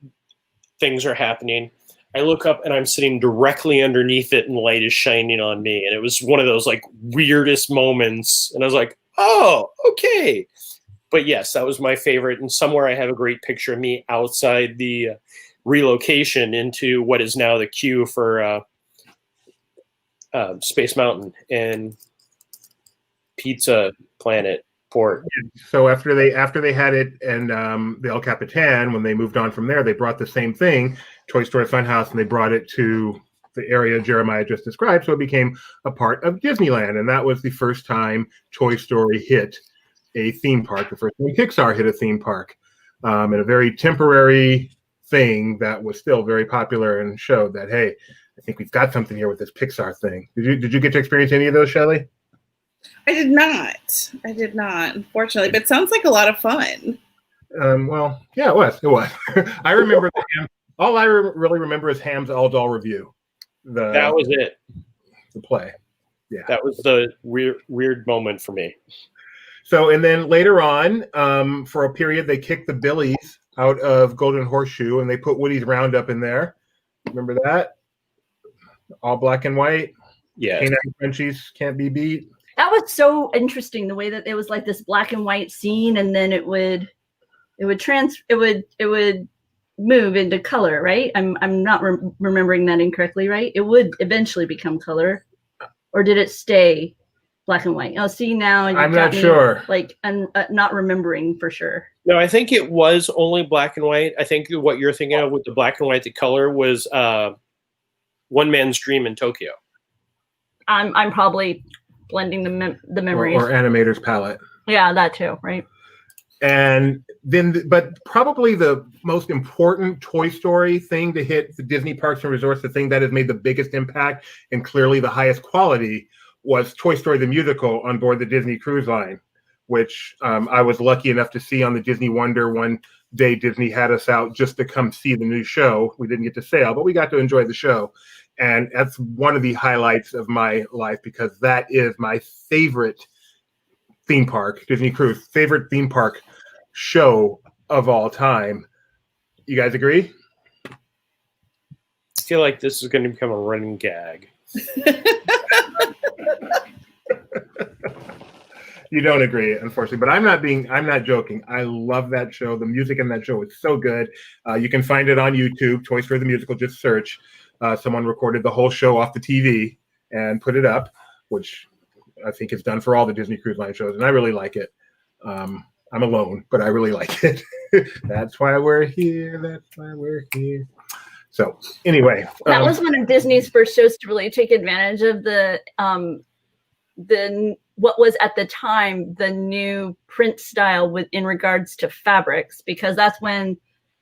things are happening, I look up and I'm sitting directly underneath it and the light is shining on me. And it was one of those like weirdest moments. And I was like, oh, okay. But yes, that was my favorite. And somewhere I have a great picture of me outside the relocation into what is now the queue for Space Mountain and Pizza Planet Port. So after they had it and the El Capitan, when they moved on from there, they brought the same thing, Toy Story Funhouse, and they brought it to the area Jeremiah just described. So it became a part of Disneyland, and that was the first time Toy Story hit a theme park. The first time Pixar hit a theme park, and a very temporary thing that was still very popular and showed that, hey, I think we've got something here with this Pixar thing. Did you get to experience any of those, Shelley? I did not, unfortunately, but it sounds like a lot of fun. Well, yeah, it was. I remember all I really remember is Ham's All Doll Review. That was it. The play. Yeah. That was the weird moment for me. So, and then later on, for a period, they kicked the Billies out of Golden Horseshoe and they put Woody's Roundup in there. Remember that? All black and white. Yeah. Canine Crunchies can't be beat. That was so interesting, the way that it was like this black and white scene, and then it would move into color, right? I'm not remembering that incorrectly, right? It would eventually become color, or did it stay black and white? Oh, see, now I'm not sure. Like, I'm not remembering for sure. No, I think it was only black and white. I think what you're thinking of with the black and white, the color was One Man's Dream in Tokyo. I'm probably blending the memories. Or Animator's Palette. Yeah, that too, right? And then, but probably the most important Toy Story thing to hit the Disney parks and resorts, the thing that has made the biggest impact and clearly the highest quality, was Toy Story the Musical on board the Disney Cruise Line, which I was lucky enough to see on the Disney Wonder. One day Disney had us out just to come see the new show. We didn't get to sail, but we got to enjoy the show. And that's one of the highlights of my life, because that is my favorite theme park, Disney Cruise, favorite theme park show of all time. You guys agree? I feel like this is going to become a running gag. You don't agree, unfortunately, but I'm not joking. I love that show. The music in that show is so good. You can find it on YouTube, Toy Story the Musical, just search. Someone recorded the whole show off the TV and put it up, which I think is done for all the Disney Cruise Line shows, and I really like it. I'm alone, but I really like it. That's why we're here. That's why we're here. So anyway, that was one of Disney's first shows to really take advantage of the what was at the time the new print style in regards to fabrics, because that's when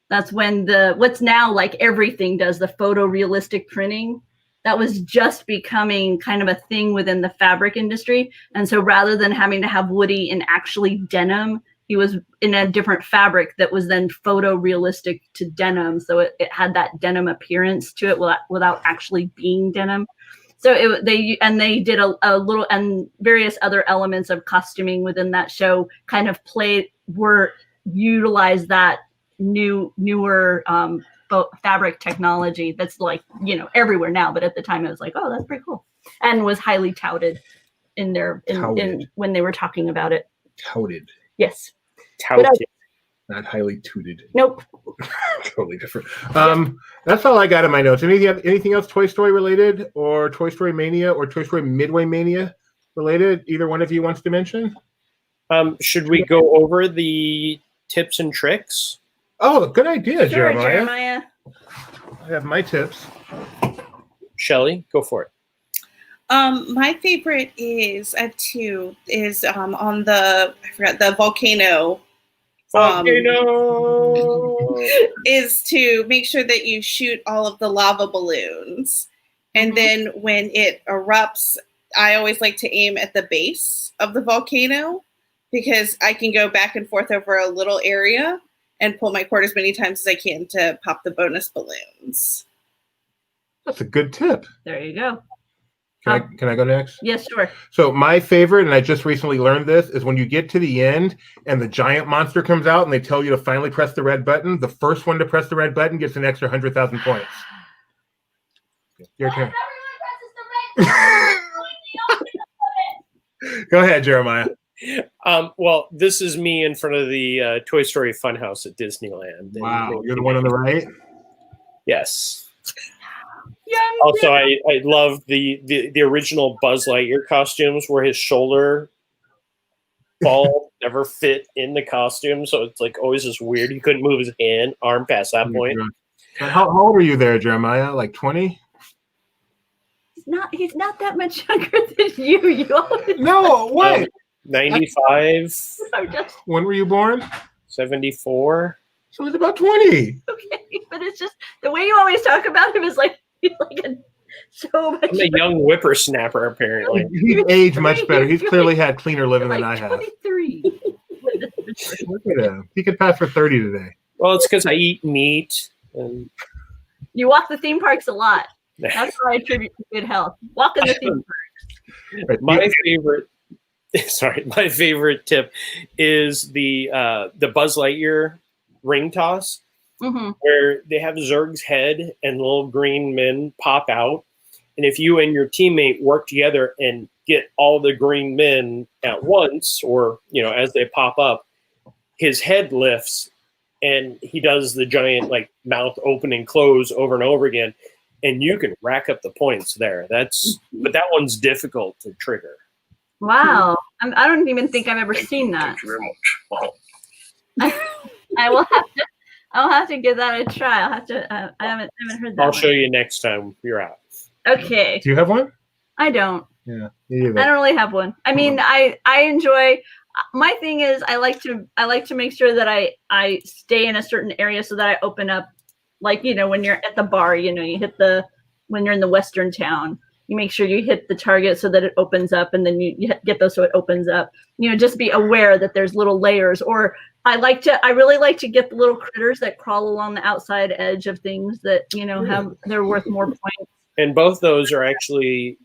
the what's now like everything does, the photorealistic printing, that was just becoming kind of a thing within the fabric industry. And so rather than having to have Woody in actually denim, he was in a different fabric that was then photorealistic to denim. So it had that denim appearance to it without actually being denim. So they did a little, and various other elements of costuming within that show kind of utilized that newer fabric technology that's like, everywhere now, but at the time it was like, oh, that's pretty cool, and was highly touted in when they were talking about it. Touted. Yes. Touted. Not highly tooted. Nope. Totally different. That's all I got in my notes. Anything else Toy Story related, or Toy Story Mania, or Toy Story Midway Mania related? Either one of you wants to mention? Should we go over the tips and tricks? Oh, good idea, Sure, Jeremiah. I have my tips. Shelley, go for it. My favorite is, I have two, is on the volcano. Is to make sure that you shoot all of the lava balloons. And then when it erupts, I always like to aim at the base of the volcano, because I can go back and forth over a little area and pull my cord as many times as I can to pop the bonus balloons. That's a good tip. There you go. Can I go next? Yes, sure. So my favorite, and I just recently learned this, is when you get to the end and the giant monster comes out and they tell you to finally press the red button, the first one to press the red button gets an extra 100,000 points. Your turn. Go ahead, Jeremiah. Well, this is me in front of the Toy Story Funhouse at Disneyland. Wow, you're the one on the right? Yes. Also, I love the original Buzz Lightyear costumes where his shoulder ball never fit in the costume, so it's like always just weird. He couldn't move his arm past that point. How old are you there, Jeremiah? Like 20? He's not that much younger than you. No, what? 95. When were you born? 74. So he's about 20. Okay, but it's just the way you always talk about him is like so much. I'm a young whippersnapper, apparently. He's aged much better. He's clearly had cleaner living than I have. 23. Look at him. He could pass for 30 today. Well, it's because I eat meat. And you walk the theme parks a lot. That's why I attribute to good health. Walk in the theme parks. My favorite tip is the Buzz Lightyear ring toss, where they have Zurg's head and little green men pop out. And if you and your teammate work together and get all the green men at once, or, as they pop up, his head lifts and he does the giant mouth open and close over and over again. And you can rack up the points there. But that one's difficult to trigger. Wow. I don't even think I've ever seen that. Thank you very much. I'll have to give that a try. I'll have to. I haven't heard that. I'll show you next time you're out. Okay. Do you have one? I don't. Yeah. I don't really have one. I mean, I enjoy. My thing is, I like to make sure that I stay in a certain area so that I open up. Like, when you're at the bar, you hit when you're in the Western town, you make sure you hit the target so that it opens up, and then you get those so it opens up. Just be aware that there's little layers. Or I really like to get the little critters that crawl along the outside edge of things that, they're worth more points. And both those are actually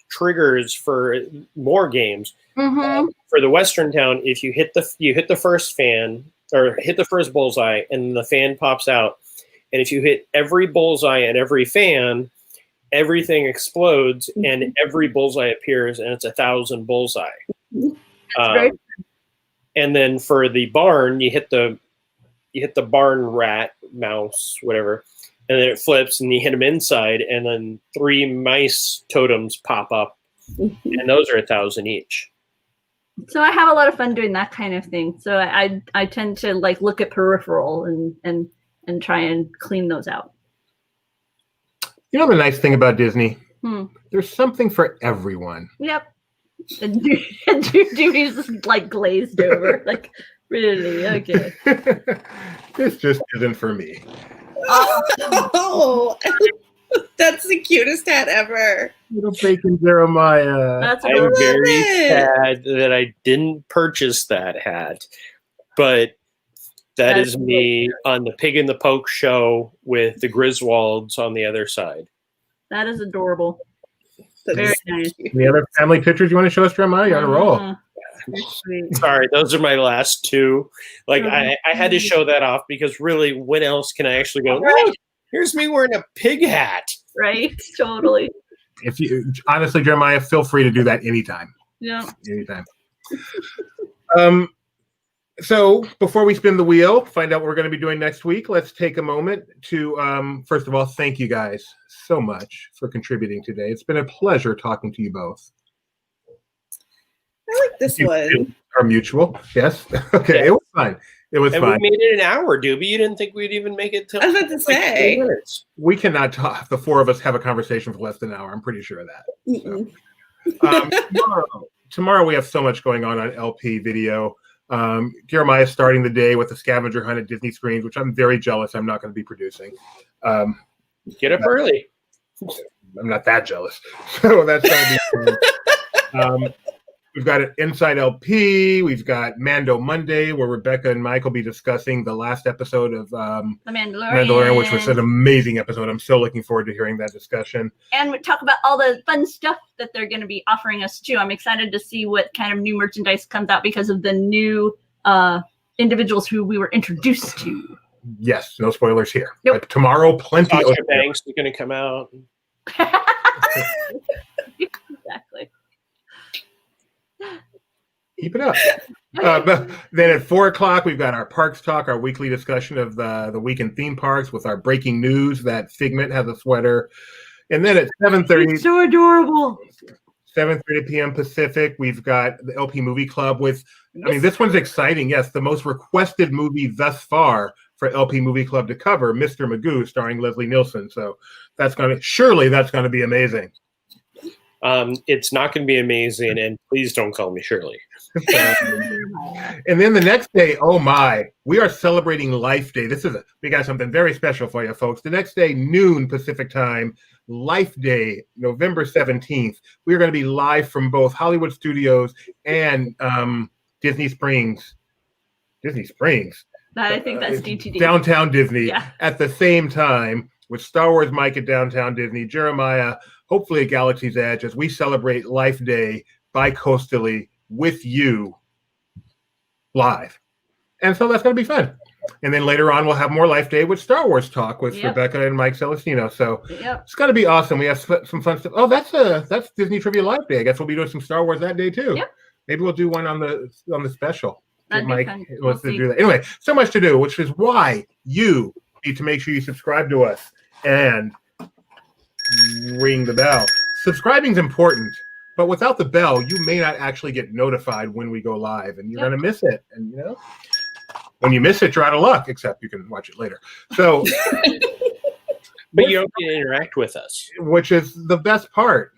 triggers for more games. For the Western town, if you hit the first fan, or hit the first bullseye, and the fan pops out, and if you hit every bullseye and every fan, everything explodes, and every bullseye appears, and it's 1,000 bullseye. And then for the barn, you hit the barn rat, mouse, whatever, and then it flips, and you hit them inside, and then 3 mice totems pop up, and those are 1,000 each. So I have a lot of fun doing that kind of thing. So I tend to look at peripheral and try and clean those out. The nice thing about Disney, there's something for everyone. Yep. And Judy's just glazed over. Really? Okay. This just isn't for me. Oh, that's the cutest hat ever. Little bacon Jeremiah. I'm very sad that I didn't purchase that hat, but that is me on the Pig in the Poke show with the Griswolds on the other side. That is adorable. Very nice. Any other family pictures you want to show us, Jeremiah? You're on a roll. Sweet. Sorry, those are my last two. Like I had to show that off because really, when else can I actually go? Right. Look, here's me wearing a pig hat. Right? Totally. If you honestly, Jeremiah, feel free to do that anytime. Yeah. Anytime. So before we spin the wheel, find out what we're going to be doing next week, let's take a moment to, first of all, thank you guys so much for contributing today. It's been a pleasure talking to you both. I like this one. Our mutual, yes. Okay, Yeah. it was fine. It was And fine. we made it an hour, Doobie. You didn't think we'd even make it till I was about to say. 3 minutes. We cannot talk. The four of us have a conversation for less than an hour. I'm pretty sure of that. Mm-mm. Tomorrow we have so much going on LP video. Jeremiah's starting the day with the scavenger hunt at Disney Screens, which I'm very jealous I'm not going to be producing. Get up early. I'm not that jealous. So that's going to be fun. We've got an Inside LP. We've got Mando Monday, where Rebecca and Mike will be discussing the last episode of The Mandalorian. Mandalorian, which was an amazing episode. I'm so looking forward to hearing that discussion. And we talk about all the fun stuff that they're going to be offering us too. I'm excited to see what kind of new merchandise comes out because of the new individuals who we were introduced to. Yes, no spoilers here. Nope. But tomorrow, plenty of Sasha Banks is going to come out. Exactly. Keep it up. Then at 4:00, we've got our Parks Talk, our weekly discussion of the week in theme parks with our breaking news that Figment has a sweater. And then at 7:30, It's so adorable. 7:30 p.m. Pacific, we've got the LP Movie Club with, I mean, this one's exciting. Yes, the most requested movie thus far for LP Movie Club to cover, Mr. Magoo, starring Leslie Nielsen. So that's going to be amazing. It's not going to be amazing, and please don't call me Shirley. And then the next day, oh my, we are celebrating Life Day. We got something very special for you folks. The next day, noon Pacific time, Life Day, November 17th. We're going to be live from both Hollywood Studios and Disney Springs. I think that's DTD. Downtown Disney. Yeah. At the same time with Star Wars Mike at Downtown Disney, Jeremiah, hopefully at Galaxy's Edge, as we celebrate Life Day bi-coastally with you live. And so that's going to be fun. And then later on, we'll have more Life Day with Star Wars talk with Rebecca and Mike Celestino. So it's going to be awesome. We have some fun stuff. Oh, that's Disney Trivia Life Day. I guess we'll be doing some Star Wars that day too. Yep. Maybe we'll do one on the special. That'd Mike be fun. wants We'll to see. do that. Anyway, so much to do, which is why you need to make sure you subscribe to us and ring the bell. Subscribing is important, but without the bell, you may not actually get notified when we go live, and you're going to miss it. And when you miss it, you're out of luck. Except you can watch it later. So, But you don't get to interact with us. which is the best part.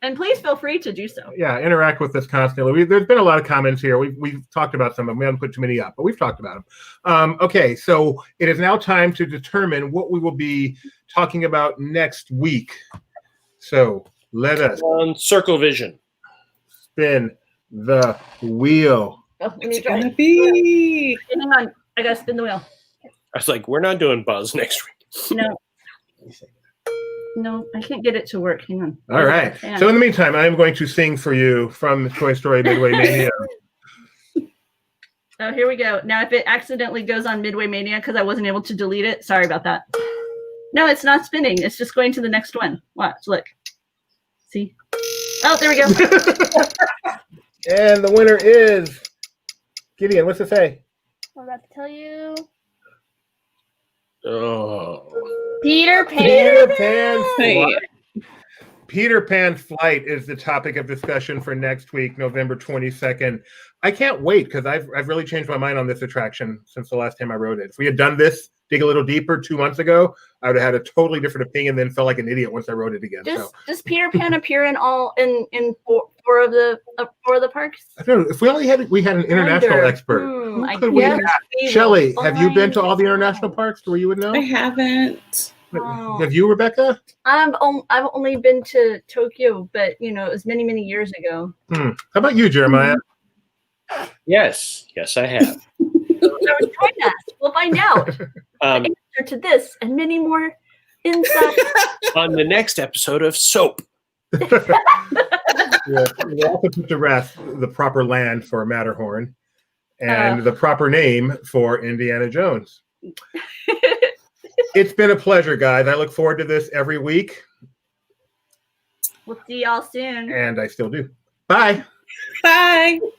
And please feel free to do so. Yeah, interact with us constantly. There's been a lot of comments here. We've talked about some of them. We haven't put too many up, but we've talked about them. Okay, so it is now time to determine what we will be talking about next week. So let us Circle Vision. spin the wheel. Oh, let me It's try. gonna be. Hang on. I got to spin the wheel. I was like, we're not doing Buzz next week. No, I can't get it to work. Hang on. All right. Hang on. So in the meantime, I'm going to sing for you from Toy Story Midway Mania. Oh, here we go. Now, if it accidentally goes on Midway Mania because I wasn't able to delete it, sorry about that. No, it's not spinning. It's just going to the next one. Watch, look. See? Oh, there we go. And the winner is Gideon. What's it say? I'm about to tell you. Oh. Peter Pan. Peter Pan Hey. Flight. Peter Pan Flight is the topic of discussion for next week, November 22nd. I can't wait because I've really changed my mind on this attraction since the last time I rode it. If we had done this, dig a little deeper 2 months ago, I would have had a totally different opinion, then felt like an idiot once I rode it again. Does Peter Pan appear in four of the parks? I don't know. If we had an international Wonder. expert. Hmm, I could we guess have? we Shelley, will have you been find to all the out. international parks where you would know? I haven't. Oh. Have you, Rebecca? I've only been to Tokyo, but it was many years ago. How about you, Jeremiah? Yes, I have. So join us. We'll find out the answer to this and many more insights. On the next episode of Soap. Yeah, we also put to rest the proper land for Matterhorn and the proper name for Indiana Jones. It's been a pleasure, guys. I look forward to this every week. We'll see y'all soon. And I still do. Bye. Bye.